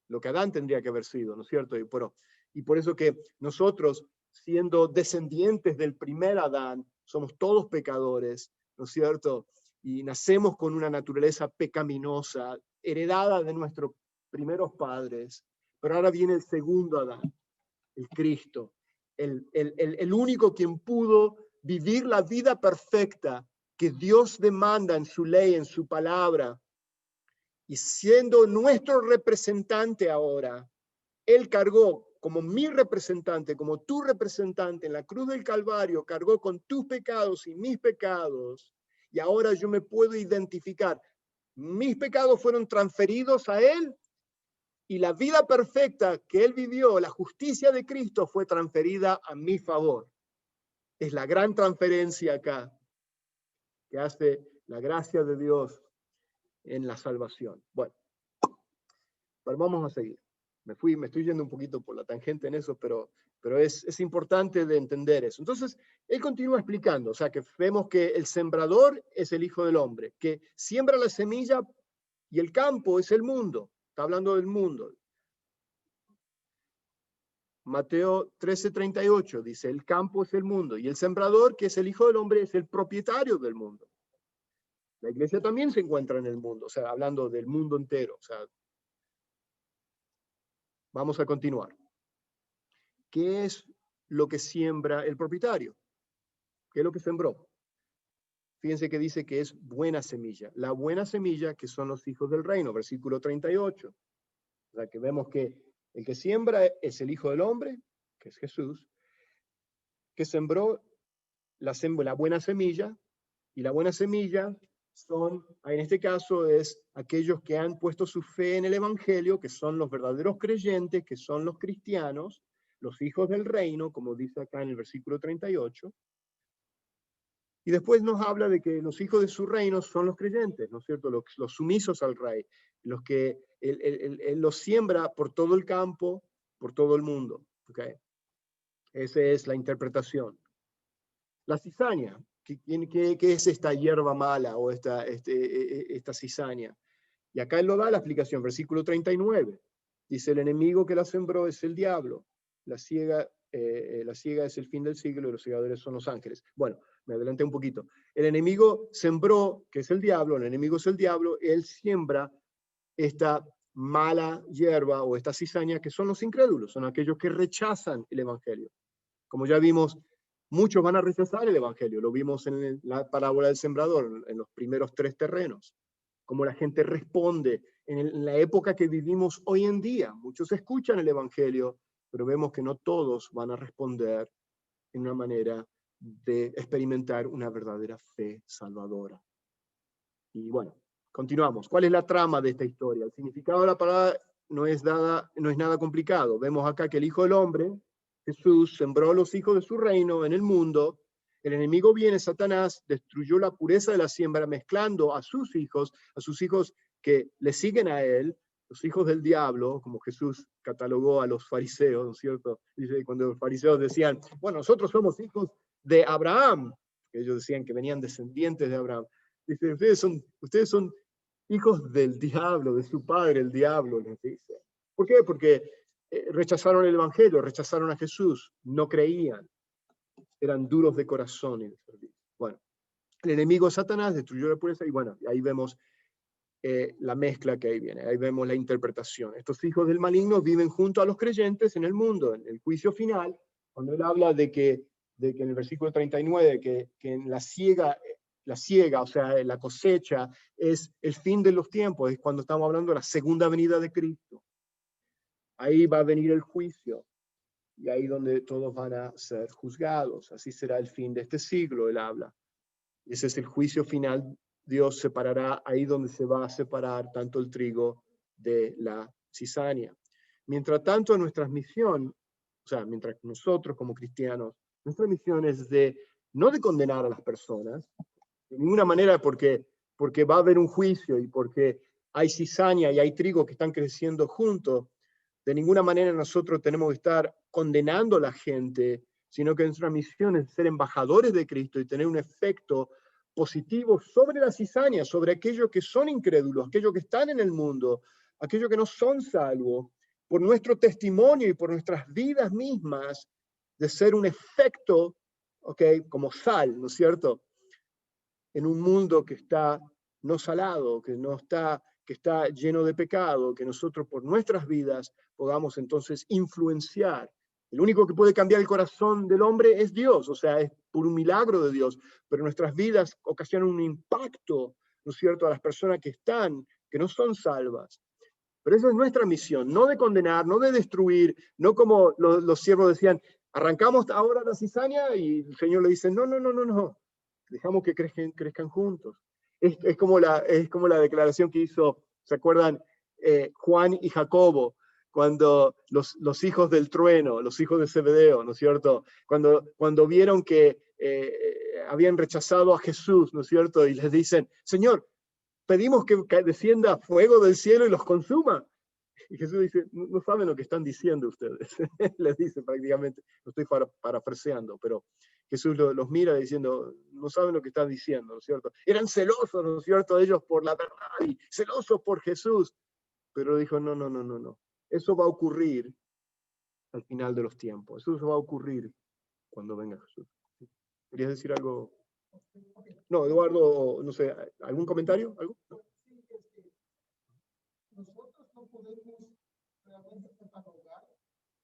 Lo que Adán tendría que haber sido, ¿no es cierto? Y por eso que nosotros, siendo descendientes del primer Adán, somos todos pecadores, ¿no es cierto? Y nacemos con una naturaleza pecaminosa, heredada de nuestros primeros padres, pero ahora viene el segundo Adán, el Cristo, el único quien pudo vivir la vida perfecta que Dios demanda en su ley, en su palabra, y siendo nuestro representante ahora, Él cargó como mi representante, como tu representante en la cruz del Calvario, cargó con tus pecados y mis pecados, y ahora yo me puedo identificar. Mis pecados fueron transferidos a Él, y la vida perfecta que Él vivió, la justicia de Cristo, fue transferida a mi favor. Es la gran transferencia acá, que hace la gracia de Dios en la salvación. Bueno, pero vamos a seguir. Me estoy yendo un poquito por la tangente en eso, pero es importante de entender eso. Entonces, él continúa explicando, o sea, que vemos que el sembrador es el Hijo del Hombre, que siembra la semilla y el campo es el mundo. Está hablando del mundo. Mateo 13:38 dice, el campo es el mundo, y el sembrador, que es el Hijo del Hombre, es el propietario del mundo. La iglesia también se encuentra en el mundo, o sea, hablando del mundo entero. O sea, vamos a continuar. ¿Qué es lo que siembra el propietario? ¿Qué es lo que sembró? Fíjense que dice que es buena semilla. La buena semilla que son los hijos del reino, versículo 38. O sea, que vemos que el que siembra es el Hijo del Hombre, que es Jesús, que sembró la buena semilla, y la buena semilla son, en este caso, es aquellos que han puesto su fe en el Evangelio, que son los verdaderos creyentes, que son los cristianos, los hijos del reino, como dice acá en el versículo 38. Y después nos habla de que los hijos de su reino son los creyentes, ¿no es cierto? Los sumisos al rey, los que él los siembra por todo el campo, por todo el mundo. ¿Okay? Esa es la interpretación. La cizaña, ¿qué es esta hierba mala o esta cizaña? Y acá él lo da la explicación, versículo 39. Dice, el enemigo que la sembró es el diablo. La ciega es el fin del siglo y los segadores son los ángeles. Bueno, me adelanté un poquito. El enemigo sembró, que es el diablo, el enemigo es el diablo, él siembra esta mala hierba o esta cizaña que son los incrédulos, son aquellos que rechazan el evangelio. Como ya vimos, muchos van a rechazar el evangelio, lo vimos en la parábola del sembrador, en los primeros 3 terrenos, como la gente responde en la época que vivimos hoy en día. Muchos escuchan el evangelio, pero vemos que no todos van a responder en una manera de experimentar una verdadera fe salvadora. Y bueno, continuamos. ¿Cuál es la trama de esta historia? El significado de la palabra no es nada complicado. Vemos acá que el Hijo del Hombre, Jesús, sembró los hijos de su reino en el mundo. El enemigo viene, Satanás, destruyó la pureza de la siembra, mezclando a sus hijos que le siguen a él, los hijos del diablo, como Jesús catalogó a los fariseos, ¿no es cierto? Dice, cuando los fariseos decían, bueno, nosotros somos hijos de Abraham, ellos decían que venían descendientes de Abraham. Dice, ustedes son hijos del diablo, de su padre, el diablo, les dice. ¿Por qué? Porque rechazaron el evangelio, rechazaron a Jesús, no creían, eran duros de corazón y de servicio. Bueno, el enemigo Satanás destruyó la pureza y bueno, ahí vemos la mezcla que ahí viene, ahí vemos la interpretación. Estos hijos del maligno viven junto a los creyentes en el mundo, en el juicio final, cuando él habla de que en el versículo 39, que en la siega, o sea, la cosecha, es el fin de los tiempos, es cuando estamos hablando de la segunda venida de Cristo. Ahí va a venir el juicio, y ahí donde todos van a ser juzgados. Así será el fin de este siglo, él habla. Ese es el juicio final. Dios separará ahí donde se va a separar tanto el trigo de la cizaña. Mientras tanto, nuestra misión, o sea, mientras nosotros como cristianos, nuestra misión es no de condenar a las personas, de ninguna manera porque va a haber un juicio y porque hay cizaña y hay trigo que están creciendo juntos. De ninguna manera nosotros tenemos que estar condenando a la gente, sino que nuestra misión es ser embajadores de Cristo y tener un efecto positivo sobre la cizaña, sobre aquellos que son incrédulos, aquellos que están en el mundo, aquellos que no son salvos, por nuestro testimonio y por nuestras vidas mismas, de ser un efecto, como sal, ¿no es cierto? En un mundo que está no salado, que está lleno de pecado, que nosotros por nuestras vidas podamos entonces influenciar. El único que puede cambiar el corazón del hombre es Dios, o sea, es por un milagro de Dios, pero nuestras vidas ocasionan un impacto, ¿no es cierto?, a las personas que no son salvas. Pero esa es nuestra misión, no de condenar, no de destruir, no como los siervos decían, arrancamos ahora la cizaña y el Señor le dice, no, dejamos que crezcan juntos. Es como la declaración que hizo, ¿se acuerdan? Juan y Jacobo, cuando los hijos del trueno, los hijos de Zebedeo, ¿no es cierto? Cuando vieron que habían rechazado a Jesús, ¿no es cierto? Y les dicen, Señor, pedimos que descienda fuego del cielo y los consuma. Y Jesús dice, no saben lo que están diciendo ustedes. Les dice prácticamente, lo estoy parafraseando, pero Jesús los mira diciendo, no saben lo que están diciendo, ¿no es cierto? Eran celosos, ¿no es cierto?, ellos por la verdad y celosos por Jesús. Pero dijo, no. Eso va a ocurrir al final de los tiempos. Eso va a ocurrir cuando venga Jesús. ¿Querías decir algo? No, Eduardo, no sé, ¿algún comentario? ¿Algo? No. Nosotros no podemos realmente catalogar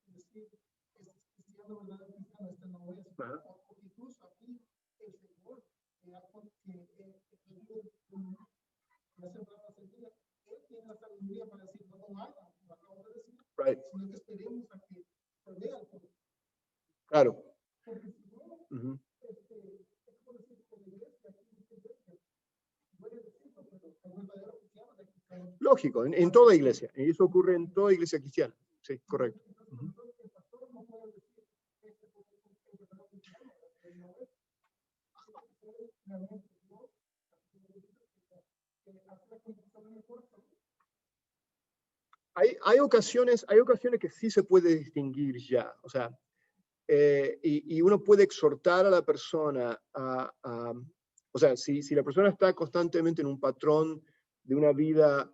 y decir que es cristiano, verdadero cristiano, este no es. Porque incluso aquí el Señor, la sembrada semilla, Él tiene la sabiduría para decir, no lo hagan, lo acabo de decir, sino que esperemos a que se vea el fruto. Claro. Porque si no, es como decir, con la iglesia, voy a decirlo, pero el verdadero cristiano es cristiano. Lógico, en toda iglesia. Y eso ocurre en toda iglesia cristiana. Sí, correcto. Hay ocasiones que sí se puede distinguir ya. O sea, y uno puede exhortar a la persona o sea, si la persona está constantemente en un patrón de una vida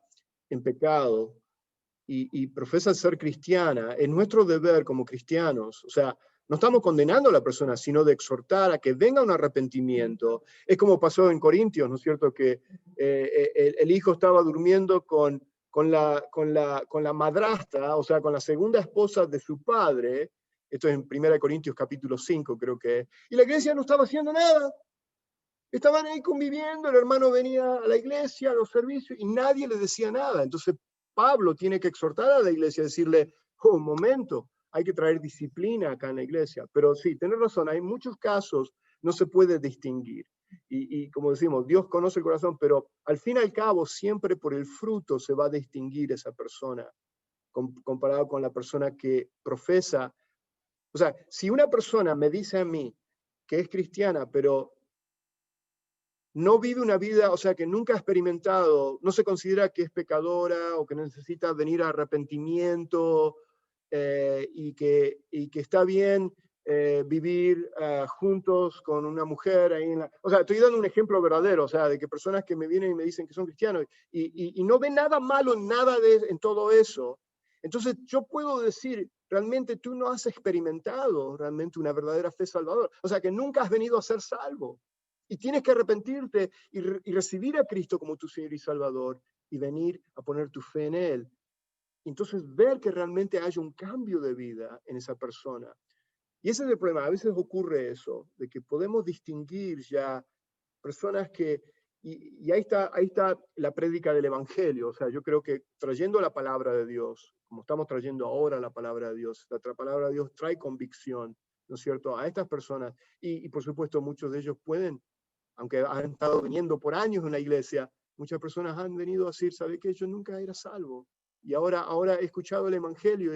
en pecado y profesa ser cristiana, es nuestro deber como cristianos, o sea, no estamos condenando a la persona, sino de exhortar a que venga un arrepentimiento. Es como pasó en Corintios, ¿no es cierto?, que el hijo estaba durmiendo con la madrastra, o sea, con la segunda esposa de su padre. Esto es en 1 Corintios capítulo 5, creo que es. Y la iglesia no estaba haciendo nada. Estaban ahí conviviendo, el hermano venía a la iglesia, a los servicios, y nadie le decía nada. Entonces Pablo tiene que exhortar a la iglesia, decirle, un momento, hay que traer disciplina acá en la iglesia. Pero sí, tenés razón, hay muchos casos, no se puede distinguir. Y como decimos, Dios conoce el corazón, pero al fin y al cabo, siempre por el fruto se va a distinguir esa persona, comparado con la persona que profesa. O sea, si una persona me dice a mí que es cristiana, pero no vive una vida, o sea, que nunca ha experimentado, no se considera que es pecadora o que necesita venir a arrepentimiento y que está bien vivir juntos con una mujer ahí o sea, estoy dando un ejemplo verdadero, o sea, de que personas que me vienen y me dicen que son cristianos y no ven nada malo en todo eso. Entonces yo puedo decir, realmente tú no has experimentado realmente una verdadera fe salvadora, o sea, que nunca has venido a ser salvo. Y tienes que arrepentirte y recibir a Cristo como tu Señor y Salvador y venir a poner tu fe en Él. Entonces ver que realmente haya un cambio de vida en esa persona. Y ese es el problema. A veces ocurre eso, de que podemos distinguir ya personas que... Y ahí está la prédica del Evangelio. O sea, yo creo que trayendo la palabra de Dios, como estamos trayendo ahora la palabra de Dios, la palabra de Dios trae convicción, ¿no es cierto?, a estas personas. Y por supuesto muchos de ellos pueden, aunque han estado viniendo por años en la iglesia, muchas personas han venido a decir, ¿sabe qué? Yo nunca era salvo. Y ahora he escuchado el Evangelio,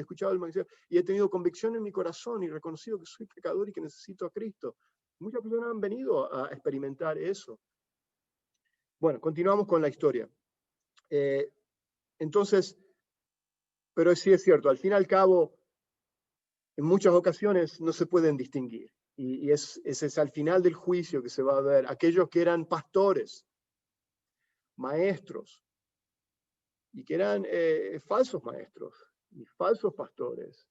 y he tenido convicción en mi corazón y reconocido que soy pecador y que necesito a Cristo. Muchas personas han venido a experimentar eso. Bueno, continuamos con la historia. Entonces, pero sí es cierto, al fin y al cabo, en muchas ocasiones no se pueden distinguir. Y ese es al final del juicio que se va a ver. Aquellos que eran pastores, maestros, y que eran falsos maestros y falsos pastores.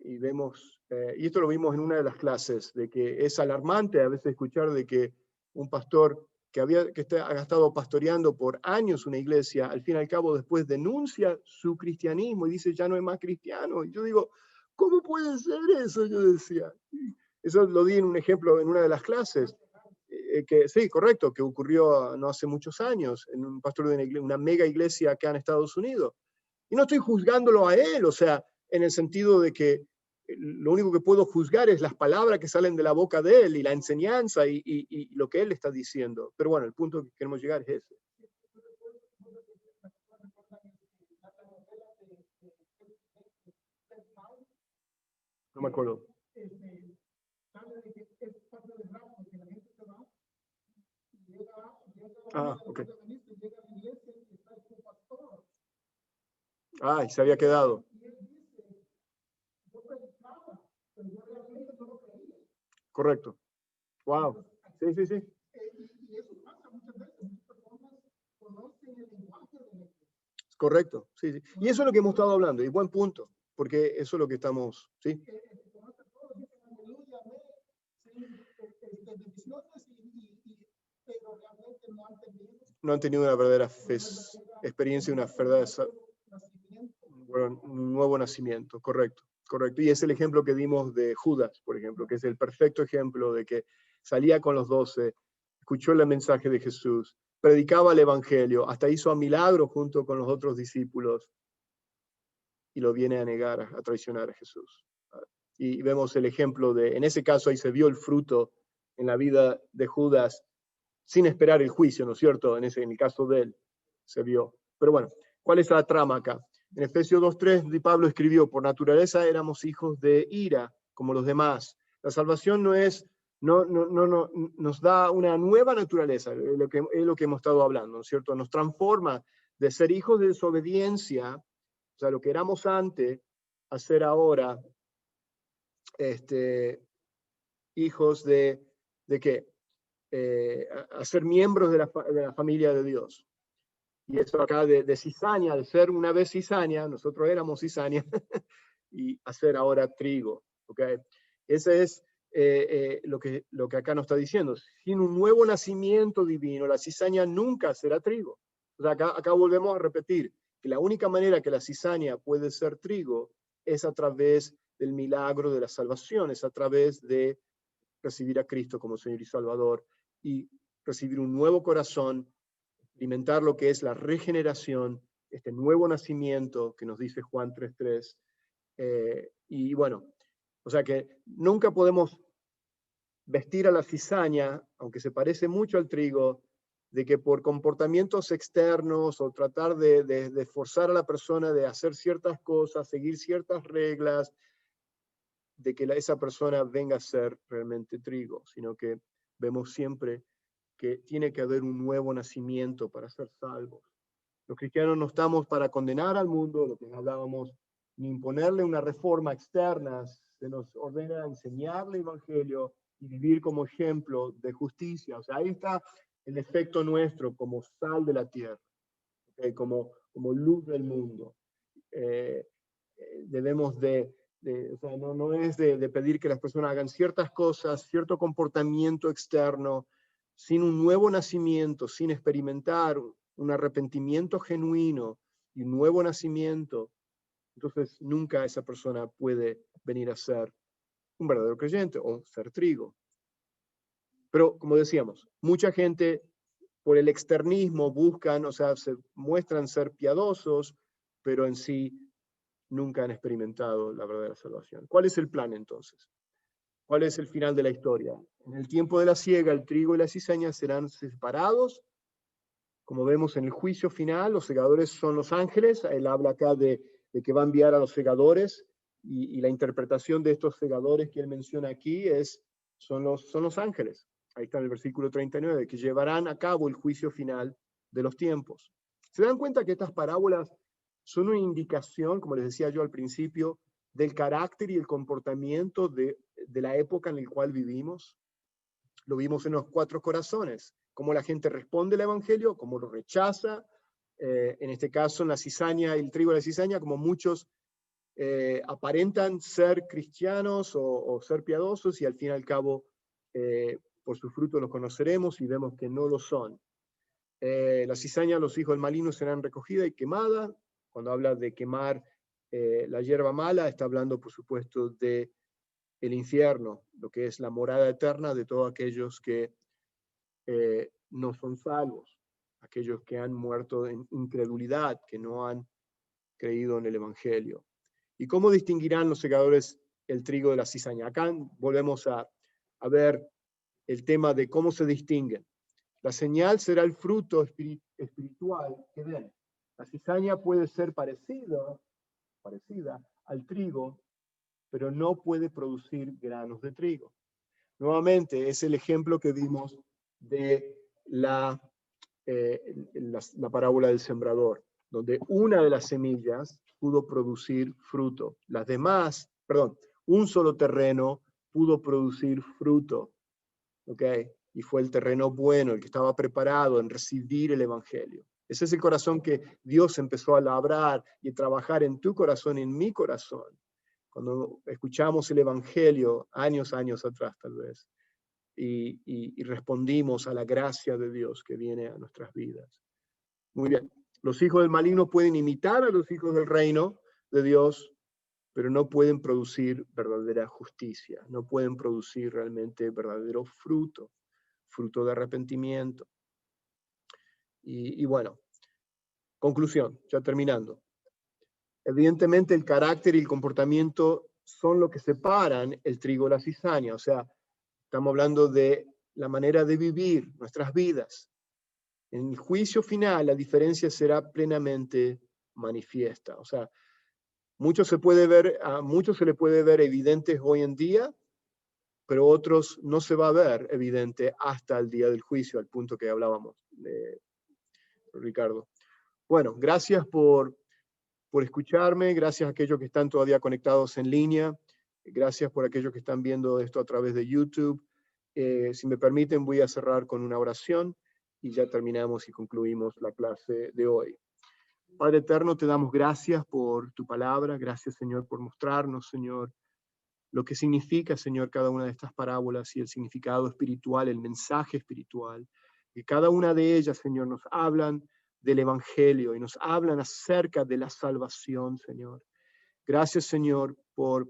Y vemos, y esto lo vimos en una de las clases, de que es alarmante a veces escuchar de que un pastor que ha estado pastoreando por años una iglesia, al fin y al cabo después denuncia su cristianismo y dice, ya no es más cristiano. Y yo digo, ¿cómo puede ser eso? Yo decía. Eso lo di en un ejemplo en una de las clases. Que sí, correcto, que ocurrió no hace muchos años en un pastor de una mega iglesia acá en Estados Unidos. Y no estoy juzgándolo a él, o sea, en el sentido de que lo único que puedo juzgar es las palabras que salen de la boca de él y la enseñanza y lo que él está diciendo. Pero bueno, el punto que queremos llegar es ese. No me acuerdo. Ah, ok. Ah, y se había quedado. Y él dice, yo predicaba, pero yo realmente no lo creía. Correcto. Wow. Sí, sí, sí. Y eso pasa muchas veces. Muchas personas conocen el lenguaje de la iglesia. Correcto. Sí, sí. Y eso es lo que hemos estado hablando. Y buen punto. Porque eso es lo que estamos, ¿sí? Conoce todo, dicen aleluya, amén. Sí, bendiciones, pero realmente no han tenido No han tenido una verdadera experiencia, una verdadera un nuevo nacimiento. Correcto. Correcto. Y es el ejemplo que dimos de Judas, por ejemplo, que es el perfecto ejemplo de que salía con los 12, escuchó el mensaje de Jesús, predicaba el evangelio, hasta hizo milagros junto con los otros discípulos y lo viene a negar, a traicionar a Jesús. Y vemos el ejemplo de, en ese caso ahí se vio el fruto en la vida de Judas sin esperar el juicio, ¿no es cierto? En el caso de él se vio. Pero bueno, ¿cuál es la trama acá? En Efesios 2:3, Pablo escribió, por naturaleza éramos hijos de ira, como los demás. La salvación no nos da una nueva naturaleza, es lo que hemos estado hablando, ¿no es cierto? Nos transforma de ser hijos de desobediencia, o sea, lo que éramos antes, a ser ahora hijos ¿de qué? A ser miembros de la familia de Dios. Y eso acá de cizaña, de ser una vez cizaña, nosotros éramos cizaña, y hacer ahora trigo. ¿Okay? Ese es lo que acá nos está diciendo. Sin un nuevo nacimiento divino, la cizaña nunca será trigo. O sea, acá volvemos a repetir que la única manera que la cizaña puede ser trigo es a través del milagro de la salvación, es a través de recibir a Cristo como Señor y Salvador y recibir un nuevo corazón, experimentar lo que es la regeneración, este nuevo nacimiento que nos dice Juan 3:3. Y bueno, o sea que nunca podemos vestir a la cizaña, aunque se parece mucho al trigo, de que por comportamientos externos o tratar de forzar a la persona de hacer ciertas cosas, seguir ciertas reglas, de que esa persona venga a ser realmente trigo, sino que vemos siempre que tiene que haber un nuevo nacimiento para ser salvos. Los cristianos no estamos para condenar al mundo, lo que hablábamos, ni imponerle una reforma externa, se nos ordena enseñarle el evangelio y vivir como ejemplo de justicia. O sea, ahí está el efecto nuestro como sal de la tierra, ¿okay? como luz del mundo. Debemos o sea, no es de pedir que las personas hagan ciertas cosas, cierto comportamiento externo, sin un nuevo nacimiento, sin experimentar un arrepentimiento genuino y un nuevo nacimiento. Entonces nunca esa persona puede venir a ser un verdadero creyente o ser trigo. Pero como decíamos, mucha gente por el externismo buscan, o sea, se muestran ser piadosos, pero en sí nunca han experimentado la verdadera salvación. ¿Cuál es el plan entonces? ¿Cuál es el final de la historia? En el tiempo de la siega, el trigo y la cizaña serán separados. Como vemos en el juicio final, los segadores son los ángeles. Él habla acá de que va a enviar a los segadores y la interpretación de estos segadores que él menciona aquí son los ángeles. Ahí está en el versículo 39, que llevarán a cabo el juicio final de los tiempos. ¿Se dan cuenta que estas parábolas son una indicación, como les decía yo al principio, del carácter y el comportamiento de la época en la cual vivimos? Lo vimos en los 4 corazones, cómo la gente responde al evangelio, cómo lo rechaza, en este caso en la cizaña, el trigo de la cizaña, como muchos aparentan ser cristianos o ser piadosos y al fin y al cabo por su fruto los conoceremos y vemos que no lo son. La cizaña, los hijos del maligno serán recogida y quemada. Cuando habla de quemar la hierba mala, está hablando por supuesto de el infierno, lo que es la morada eterna de todos aquellos que no son salvos, aquellos que han muerto en incredulidad, que no han creído en el evangelio. ¿Y cómo distinguirán los segadores el trigo de la cizaña? Acá volvemos a ver el tema de cómo se distinguen. La señal será el fruto espiritual que den. La cizaña puede ser parecida al trigo, pero no puede producir granos de trigo. Nuevamente, es el ejemplo que vimos de la parábola del sembrador. donde una de las semillas pudo producir fruto. Las demás, perdón, un solo terreno pudo producir fruto, ¿ok? Y fue el terreno bueno, el que estaba preparado en recibir el evangelio. Ese es el corazón que Dios empezó a labrar y a trabajar en tu corazón, en mi corazón, cuando escuchamos el evangelio años atrás tal vez, y respondimos a la gracia de Dios que viene a nuestras vidas. Muy bien. Los hijos del maligno pueden imitar a los hijos del reino de Dios, pero no pueden producir verdadera justicia, no pueden producir realmente verdadero fruto, fruto de arrepentimiento. Y bueno, conclusión, ya terminando. Evidentemente el carácter y el comportamiento son lo que separan el trigo de la cizaña, o sea, estamos hablando de la manera de vivir nuestras vidas. En el juicio final la diferencia será plenamente manifiesta, o sea, a muchos se le puede ver evidentes hoy en día, pero otros no se va a ver evidente hasta el día del juicio, al punto que hablábamos, Ricardo. Bueno, gracias por escucharme, gracias a aquellos que están todavía conectados en línea, gracias por aquellos que están viendo esto a través de YouTube. Si me permiten, voy a cerrar con una oración y ya terminamos y concluimos la clase de hoy. Padre eterno, te damos gracias por tu palabra, gracias Señor por mostrarnos, Señor, lo que significa, Señor, cada una de estas parábolas y el significado espiritual, el mensaje espiritual. Y cada una de ellas, Señor, nos hablan del Evangelio y nos hablan acerca de la salvación, Señor. Gracias, Señor, por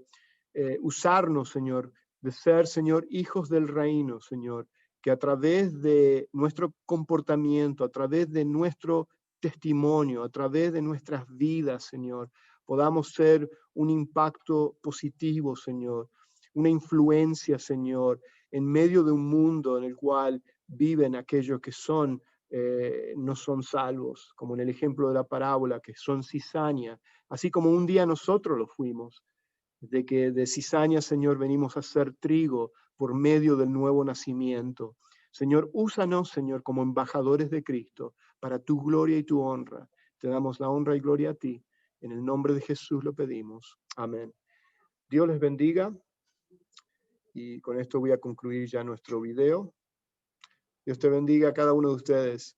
usarnos, Señor, de ser, Señor, hijos del reino, Señor, que a través de nuestro comportamiento, a través de nuestro testimonio, a través de nuestras vidas, Señor, podamos ser un impacto positivo, Señor, una influencia, Señor, en medio de un mundo en el cual viven aquellos que no son salvos, como en el ejemplo de la parábola, que son cizaña, así como un día nosotros lo fuimos, de que de cizaña, Señor, venimos a ser trigo por medio del nuevo nacimiento. Señor, úsanos, Señor, como embajadores de Cristo, para tu gloria y tu honra. Te damos la honra y gloria a ti. En el nombre de Jesús lo pedimos. Amén. Dios les bendiga. Y con esto voy a concluir ya nuestro video. Dios te bendiga a cada uno de ustedes.